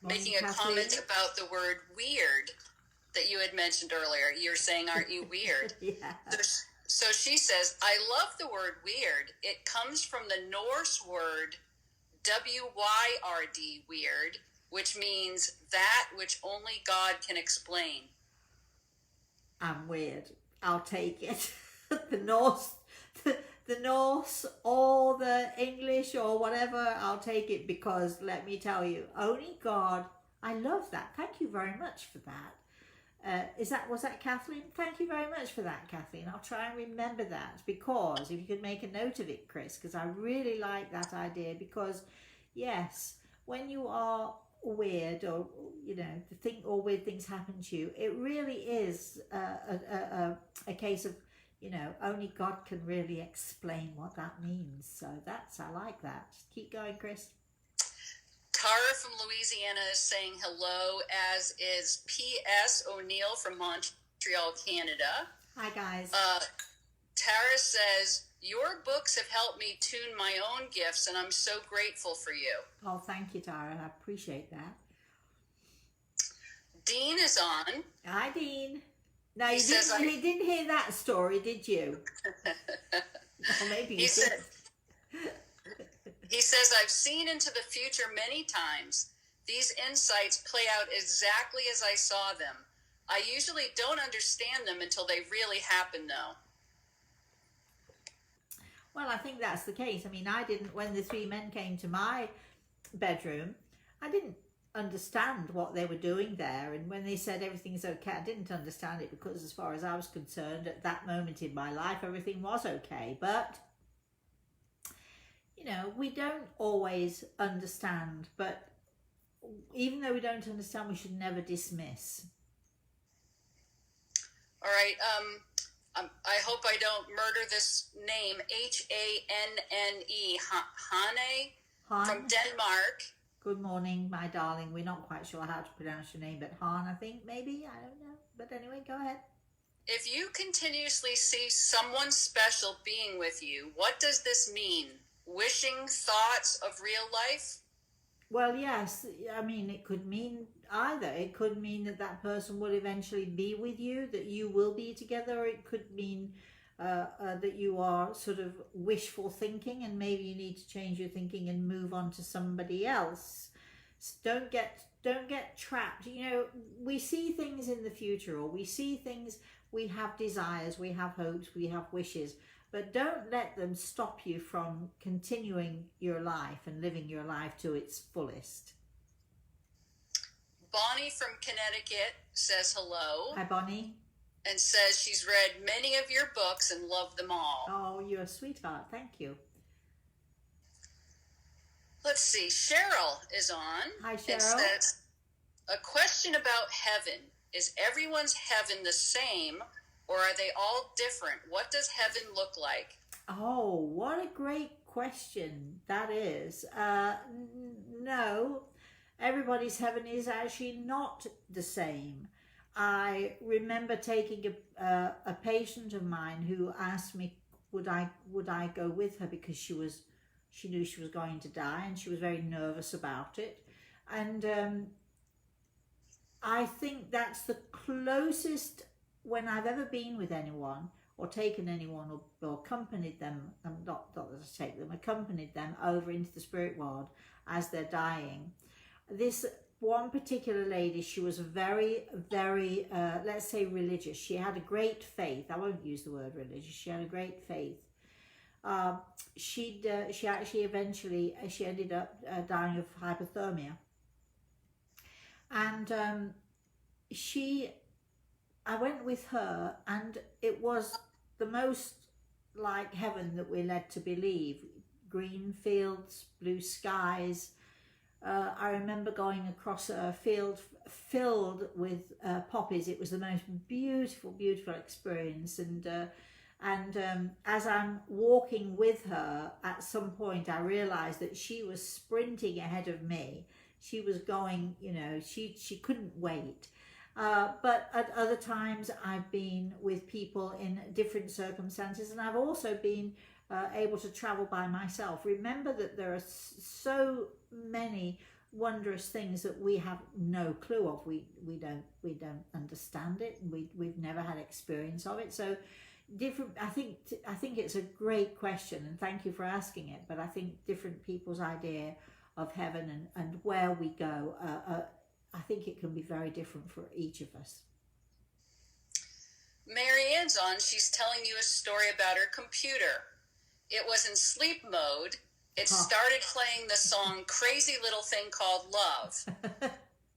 Speaker 2: making a comment about the word weird that you had mentioned earlier. You're saying, aren't you weird?
Speaker 1: Yeah.
Speaker 2: So she says, I love the word weird. It comes from the Norse word W-Y-R-D, weird, which means that which only God can explain.
Speaker 1: I'm weird. I'll take it. The Norse, or the English, or whatever, I'll take it, because let me tell you, only God. I love that. Thank you very much for that. Was that Kathleen? Thank you very much for that, Kathleen. I'll try and remember that, because if you could make a note of it, Chris, because I really like that idea. Because yes, when you are weird, or or weird things happen to you, it really is a case of, only God can really explain what that means. So I like that. Keep going, Chris.
Speaker 2: Tara from Louisiana is saying hello, as is P.S. O'Neill from Montreal, Canada.
Speaker 1: Hi, guys.
Speaker 2: Tara says, your books have helped me tune my own gifts, and I'm so grateful for you.
Speaker 1: Oh, thank you, Tara. I appreciate that.
Speaker 2: Dean is on.
Speaker 1: Hi, Dean. No, you didn't hear that story, did you? Or maybe you did.
Speaker 2: He says, I've seen into the future many times. These insights play out exactly as I saw them. I usually don't understand them until they really happen, though.
Speaker 1: Well, I think that's the case. I mean, I didn't, when the three men came to my bedroom, I didn't understand what they were doing there. And when they said everything's okay, I didn't understand it, because as far as I was concerned, at that moment in my life, everything was okay. But we don't always understand, but even though we don't understand, we should never dismiss.
Speaker 2: All right. I hope I don't murder this name. Hannne from Denmark.
Speaker 1: Good morning, my darling. We're not quite sure how to pronounce your name, but Han, I think, maybe. I don't know. But anyway, go ahead.
Speaker 2: If you continuously see someone special being with you, what does this mean? Wishing thoughts of real life?
Speaker 1: Well, yes. I mean, it could mean either. It could mean that person will eventually be with you, that you will be together, or it could mean that you are sort of wishful thinking, and maybe you need to change your thinking and move on to somebody else. So don't get trapped. We see things in the future, or we see things, we have desires, we have hopes, we have wishes. But don't let them stop you from continuing your life and living your life to its fullest.
Speaker 2: Bonnie from Connecticut says hello.
Speaker 1: Hi, Bonnie.
Speaker 2: And says she's read many of your books and loved them all.
Speaker 1: Oh, you're a sweetheart. Thank you.
Speaker 2: Let's see. Cheryl is on.
Speaker 1: Hi, Cheryl.
Speaker 2: And says, a question about heaven. Is everyone's heaven the same, or are they all different? What does heaven look like?
Speaker 1: Oh, what a great question that is. No, everybody's heaven is actually not the same. I remember taking a patient of mine who asked me, would I go with her, because she knew she was going to die, and she was very nervous about it. And I think that's the closest when I've ever been with anyone, or taken anyone, or accompanied them, not that I take them, accompanied them over into the spirit world as they're dying. This one particular lady, she was very, very, let's say, religious. She had a great faith. I won't use the word religious. She had a great faith. She actually eventually, she ended up dying of hypothermia. And I went with her, and it was the most like heaven that we're led to believe. Green fields, blue skies. I remember going across a field filled with poppies. It was the most beautiful, beautiful experience. And as I'm walking with her, at some point I realized that she was sprinting ahead of me. She was going, she couldn't wait. But at other times I've been with people in different circumstances, and I've also been able to travel by myself. Remember that there are so many wondrous things that we have no clue of. We don't understand it. We've never had experience of it. So different. I think it's a great question, and thank you for asking it. But I think different people's idea of heaven and where we go, I think it can be very different for each of us.
Speaker 2: Mary Ann's on. She's telling you a story about her computer. It was in sleep mode. It started playing the song Crazy Little Thing Called Love.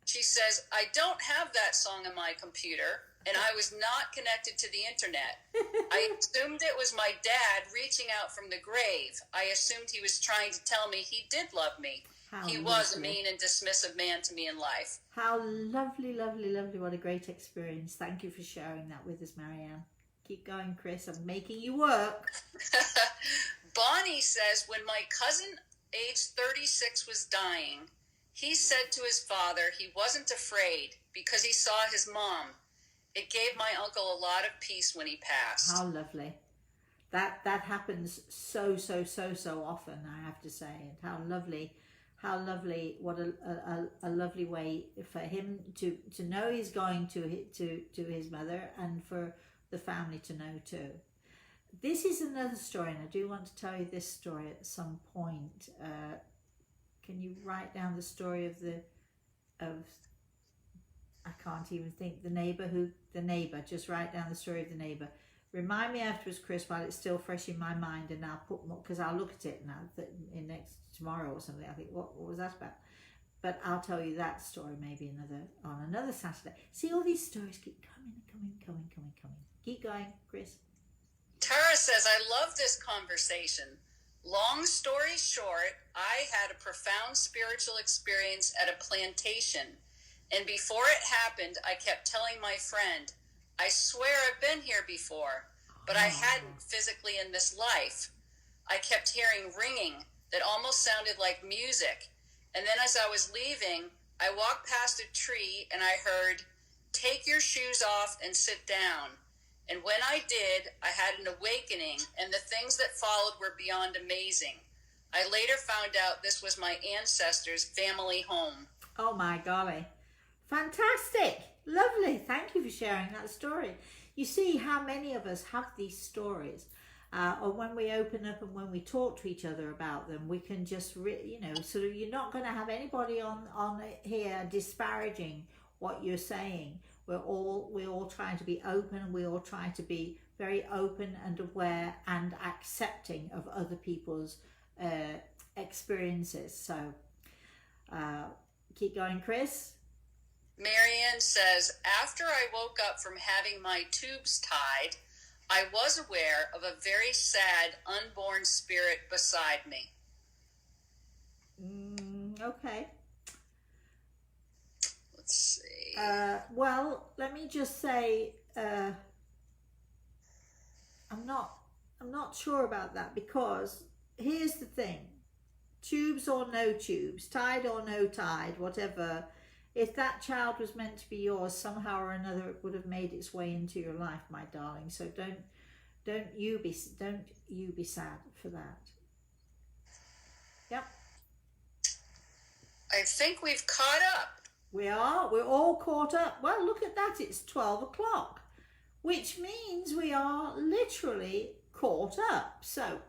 Speaker 2: She says, I don't have that song on my computer, and I was not connected to the internet. I assumed it was my dad reaching out from the grave. I assumed he was trying to tell me he did love me.
Speaker 1: How
Speaker 2: He
Speaker 1: lovely.
Speaker 2: was a mean and dismissive man to me in life.
Speaker 1: How lovely, lovely, lovely. What a great experience. Thank you for sharing that with us, Marianne. Keep going, Chris. I'm making you work.
Speaker 2: Bonnie says, when my cousin, age 36, was dying, he said to his father he wasn't afraid because he saw his mom. It gave my uncle a lot of peace when he passed.
Speaker 1: How lovely. That happens so often, I have to say. And how lovely, what a lovely way for him to know he's going to his mother, and for the family to know too. This is another story, and I do want to tell you this story at some point. Can you write down the story of I can't even think, the neighbour, just write down the story of the neighbour. Remind me afterwards, Chris, while it's still fresh in my mind, and I'll put more, because I'll look at it now in next tomorrow or something. I think, what was that about? But I'll tell you that story maybe on another Saturday. See, all these stories keep coming. Keep going, Chris.
Speaker 2: Tara says, I love this conversation. Long story short, I had a profound spiritual experience at a plantation. And before it happened, I kept telling my friend, I swear I've been here before, but I hadn't physically in this life. I kept hearing ringing that almost sounded like music. And then as I was leaving, I walked past a tree and I heard, take your shoes off and sit down. And when I did, I had an awakening, and the things that followed were beyond amazing. I later found out this was my ancestors' family home.
Speaker 1: Oh my golly. Fantastic. Lovely. Thank you for sharing that story. You see how many of us have these stories. Or when we open up and when we talk to each other about them, we can just, sort of, you're not going to have anybody on here disparaging what you're saying. We're all trying to be open. We all try to be very open and aware and accepting of other people's experiences. So keep going, Chris.
Speaker 2: Marianne says, after I woke up from having my tubes tied, I was aware of a very sad unborn spirit beside me.
Speaker 1: Okay.
Speaker 2: Let's see.
Speaker 1: Well, let me just say, I'm not sure about that, because here's the thing: tubes or no tubes, tied or no tied, whatever. If that child was meant to be yours, somehow or another, it would have made its way into your life, my darling. So don't you be sad for that. Yep.
Speaker 2: I think we've caught up.
Speaker 1: We're all caught up. Well, look at that, it's 12 o'clock, which means we are literally caught up. So,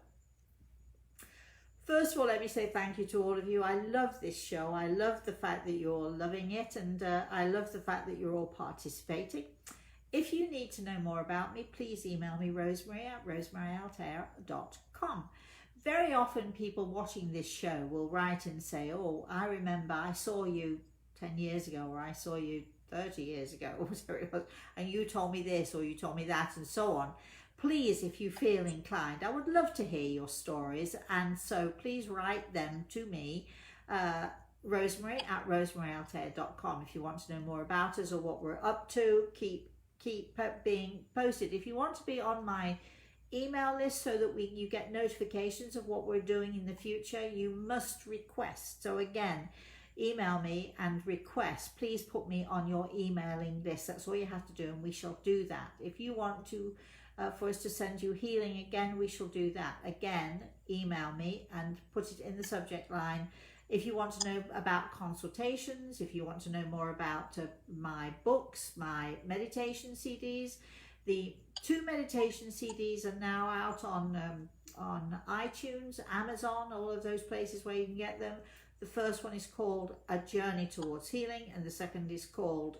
Speaker 1: first of all, let me say thank you to all of you. I love this show. I love the fact that you're loving it, and I love the fact that you're all participating. If you need to know more about me, please email me, Rosemary at rosemaryaltair.com. Very often people watching this show will write and say, oh, I remember I saw you 10 years ago, or I saw you 30 years ago, or whatever it was, and you told me this, or you told me that, and so on. Please, if you feel inclined, I would love to hear your stories, and so please write them to me, Rosemary at rosemaryaltair.com. If you want to know more about us or what we're up to, keep being posted. If you want to be on my email list so that you get notifications of what we're doing in the future, you must request. So again, email me and request. Please put me on your emailing list. That's all you have to do, and we shall do that. If you want to for us to send you healing, again, we shall do that. Again, email me and put it in the subject line. If you want to know about consultations, if you want to know more about my books, my meditation CDs, the 2 meditation CDs are now out on iTunes, Amazon, all of those places where you can get them. The first one is called A Journey Towards Healing, and the second is called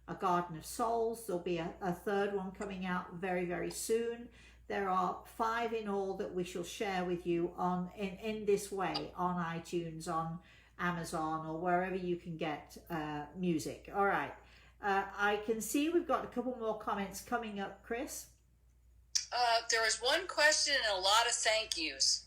Speaker 1: A Garden of Souls. There'll be a third one coming out very, very soon. There are 5 in all that we shall share with you in this way, on iTunes, on Amazon or wherever you can get music. All right. I can see we've got a couple more comments coming up, Chris.
Speaker 2: There was one question and a lot of thank yous.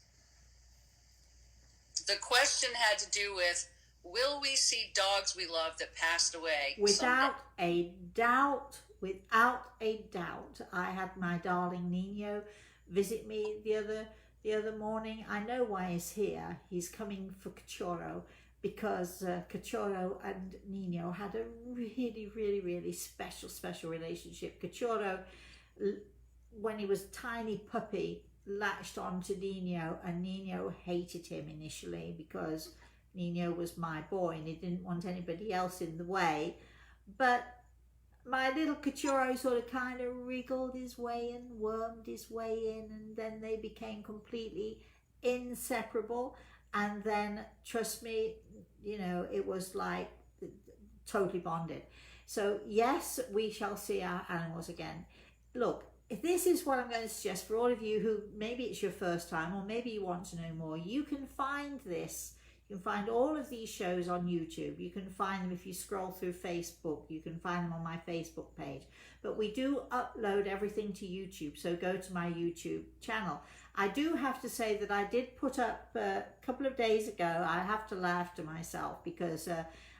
Speaker 2: The question had to do with, will we see dogs we love that passed away
Speaker 1: Without
Speaker 2: someday?
Speaker 1: a doubt, without a doubt. I had my darling Nino visit me the other morning. I know why he's here. He's coming for Cachorro, because Cachorro and Nino had a really, really, really special relationship. Cachorro, when he was a tiny puppy, latched on to Nino, and Nino hated him initially because Nino was my boy and he didn't want anybody else in the way. But my little Cachorro sort of kind of wriggled his way in, wormed his way in, and then they became completely inseparable. And then, trust me, you know, it was like totally bonded. So yes, we shall see our animals again. Look, if this is what I'm going to suggest for all of you who maybe it's your first time or maybe you want to know more, you can find this. You can find all of these shows on YouTube. You can find them if you scroll through Facebook. You can find them on my Facebook page. But we do upload everything to YouTube, so go to my YouTube channel. I do have to say that I did put up a couple of days ago, I have to laugh to myself because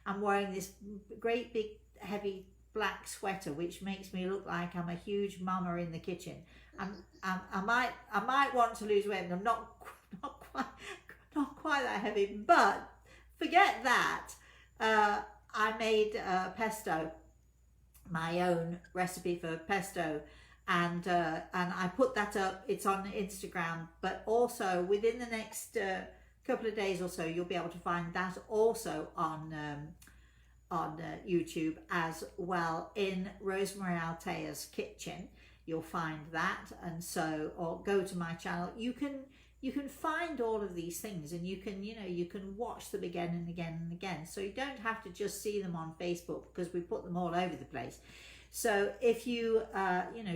Speaker 1: I'm wearing this great big heavy black sweater, which makes me look like I'm a huge mama in the kitchen. I might want to lose weight, but I'm not quite that heavy. But forget that. I made pesto, my own recipe for pesto, and I put that up. It's on Instagram, but also within the next couple of days or so, you'll be able to find that also on YouTube as well, in Rosemary Altea's kitchen. You'll find that, and so, or go to my channel. You can find all of these things, and you can watch them again and again and again. So you don't have to just see them on Facebook, because we put them all over the place. So if you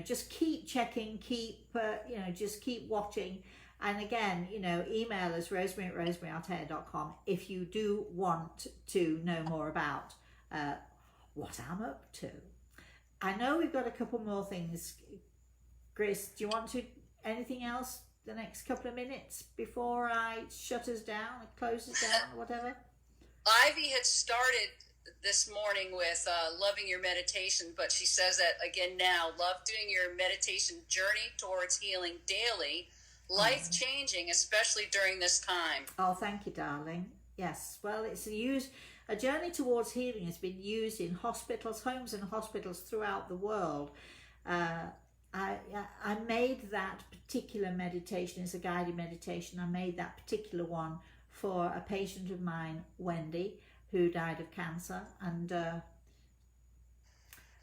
Speaker 1: just keep checking, just keep watching. And again, email us rosemary@rosemaryalaltea.com if you do want to know more about what I'm up to. I know we've got a couple more things. Chris, do you want to anything else the next couple of minutes before I shut us down and close us down or whatever?
Speaker 2: Ivy had started this morning with loving your meditation, but she says that again now, love doing your meditation journey towards healing daily, life-changing, especially during this time.
Speaker 1: Oh, thank you, darling. Yes, well, it's a journey towards healing has been used in hospitals, homes and hospitals throughout the world. I made that particular meditation, it's a guided meditation. I made that particular one for a patient of mine, Wendy, who died of cancer. And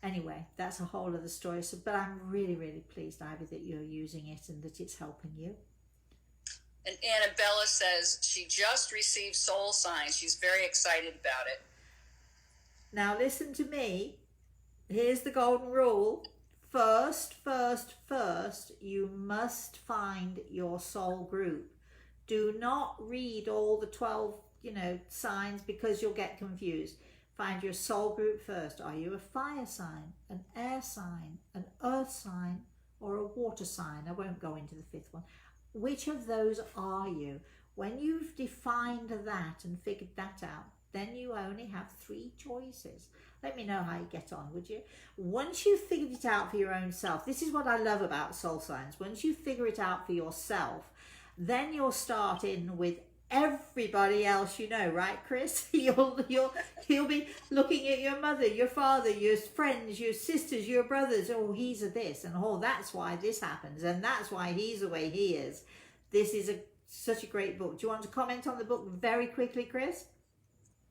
Speaker 1: anyway, that's a whole other story. So, but I'm really, really pleased, Ivy, that you're using it and that it's helping you.
Speaker 2: And Annabella says she just received soul signs. She's very excited about it.
Speaker 1: Now listen to me. Here's the golden rule. First, you must find your soul group. Do not read all the 12, signs, because you'll get confused. Find your soul group first. Are you a fire sign, an air sign, an earth sign, or a water sign? I won't go into the fifth one. Which of those are you? When you've defined that and figured that out, then you only have 3 choices. Let me know how you get on, would you? Once you've figured it out for your own self, this is what I love about soul signs. Once you figure it out for yourself, then you'll start in with everybody else you know, right, Chris? You'll be looking at your mother, your father, your friends, your sisters, your brothers. Oh, he's a this, and oh, that's why this happens, and that's why he's the way he is. This is such a great book. Do you want to comment on the book very quickly, Chris?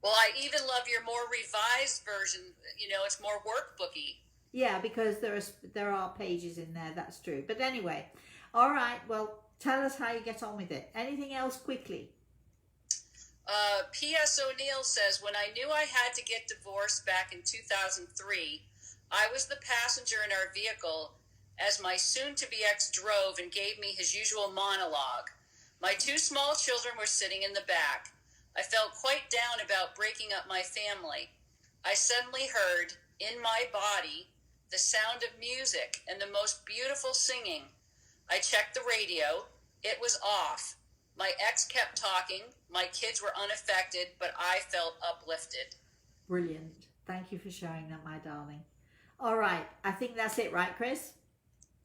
Speaker 2: Well, I even love your more revised version. It's more workbooky.
Speaker 1: Yeah, because there are pages in there. That's true. But anyway, all right. Well, tell us how you get on with it. Anything else quickly?
Speaker 2: P.S. O'Neill says, when I knew I had to get divorced back in 2003, I was the passenger in our vehicle as my soon-to-be ex drove and gave me his usual monologue. My 2 small children were sitting in the back. I felt quite down about breaking up my family, I suddenly heard in my body the sound of music and the most beautiful singing. I checked the radio. It was off. My ex kept talking. My kids were unaffected, but I felt uplifted.
Speaker 1: Brilliant. Thank you for sharing that, my darling. All right. I think that's it, right, Chris?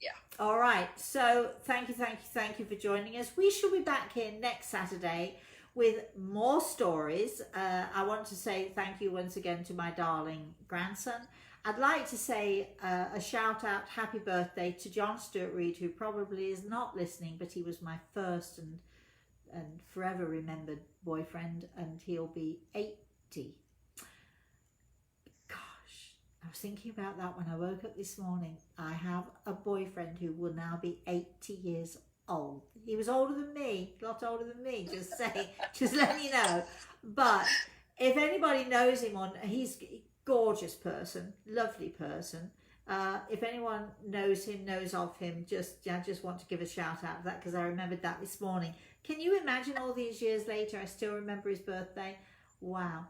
Speaker 2: Yeah.
Speaker 1: All right. So thank you for joining us. We shall be back here next Saturday with more stories. I want to say thank you once again to my darling grandson. I'd like to say a shout out, happy birthday to John Stuart Reid, who probably is not listening, but he was my first and forever remembered boyfriend, and he'll be 80. Gosh, I was thinking about that when I woke up this morning. I have a boyfriend who will now be 80 years old. He was older than me, a lot older than me, just letting you know. But if anybody knows him, he's a gorgeous person, lovely person. If anyone knows him, knows of him, I just want to give a shout out to that, because I remembered that this morning. Can you imagine all these years later, I still remember his birthday? Wow.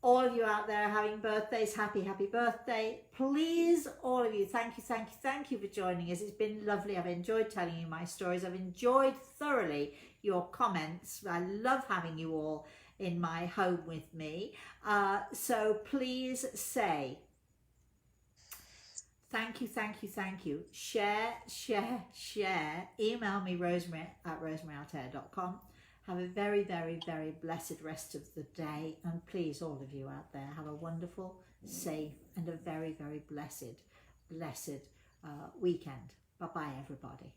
Speaker 1: All of you out there having birthdays, happy birthday. Please, all of you, thank you for joining us. It's been lovely. I've enjoyed telling you my stories. I've enjoyed thoroughly your comments. I love having you all in my home with me. So please say thank you. Share. Email me, Rosemary at rosemaryaltair.com. Have a very, very, very blessed rest of the day. And please, all of you out there, have a wonderful, safe, and a very, very blessed weekend. Bye-bye, everybody.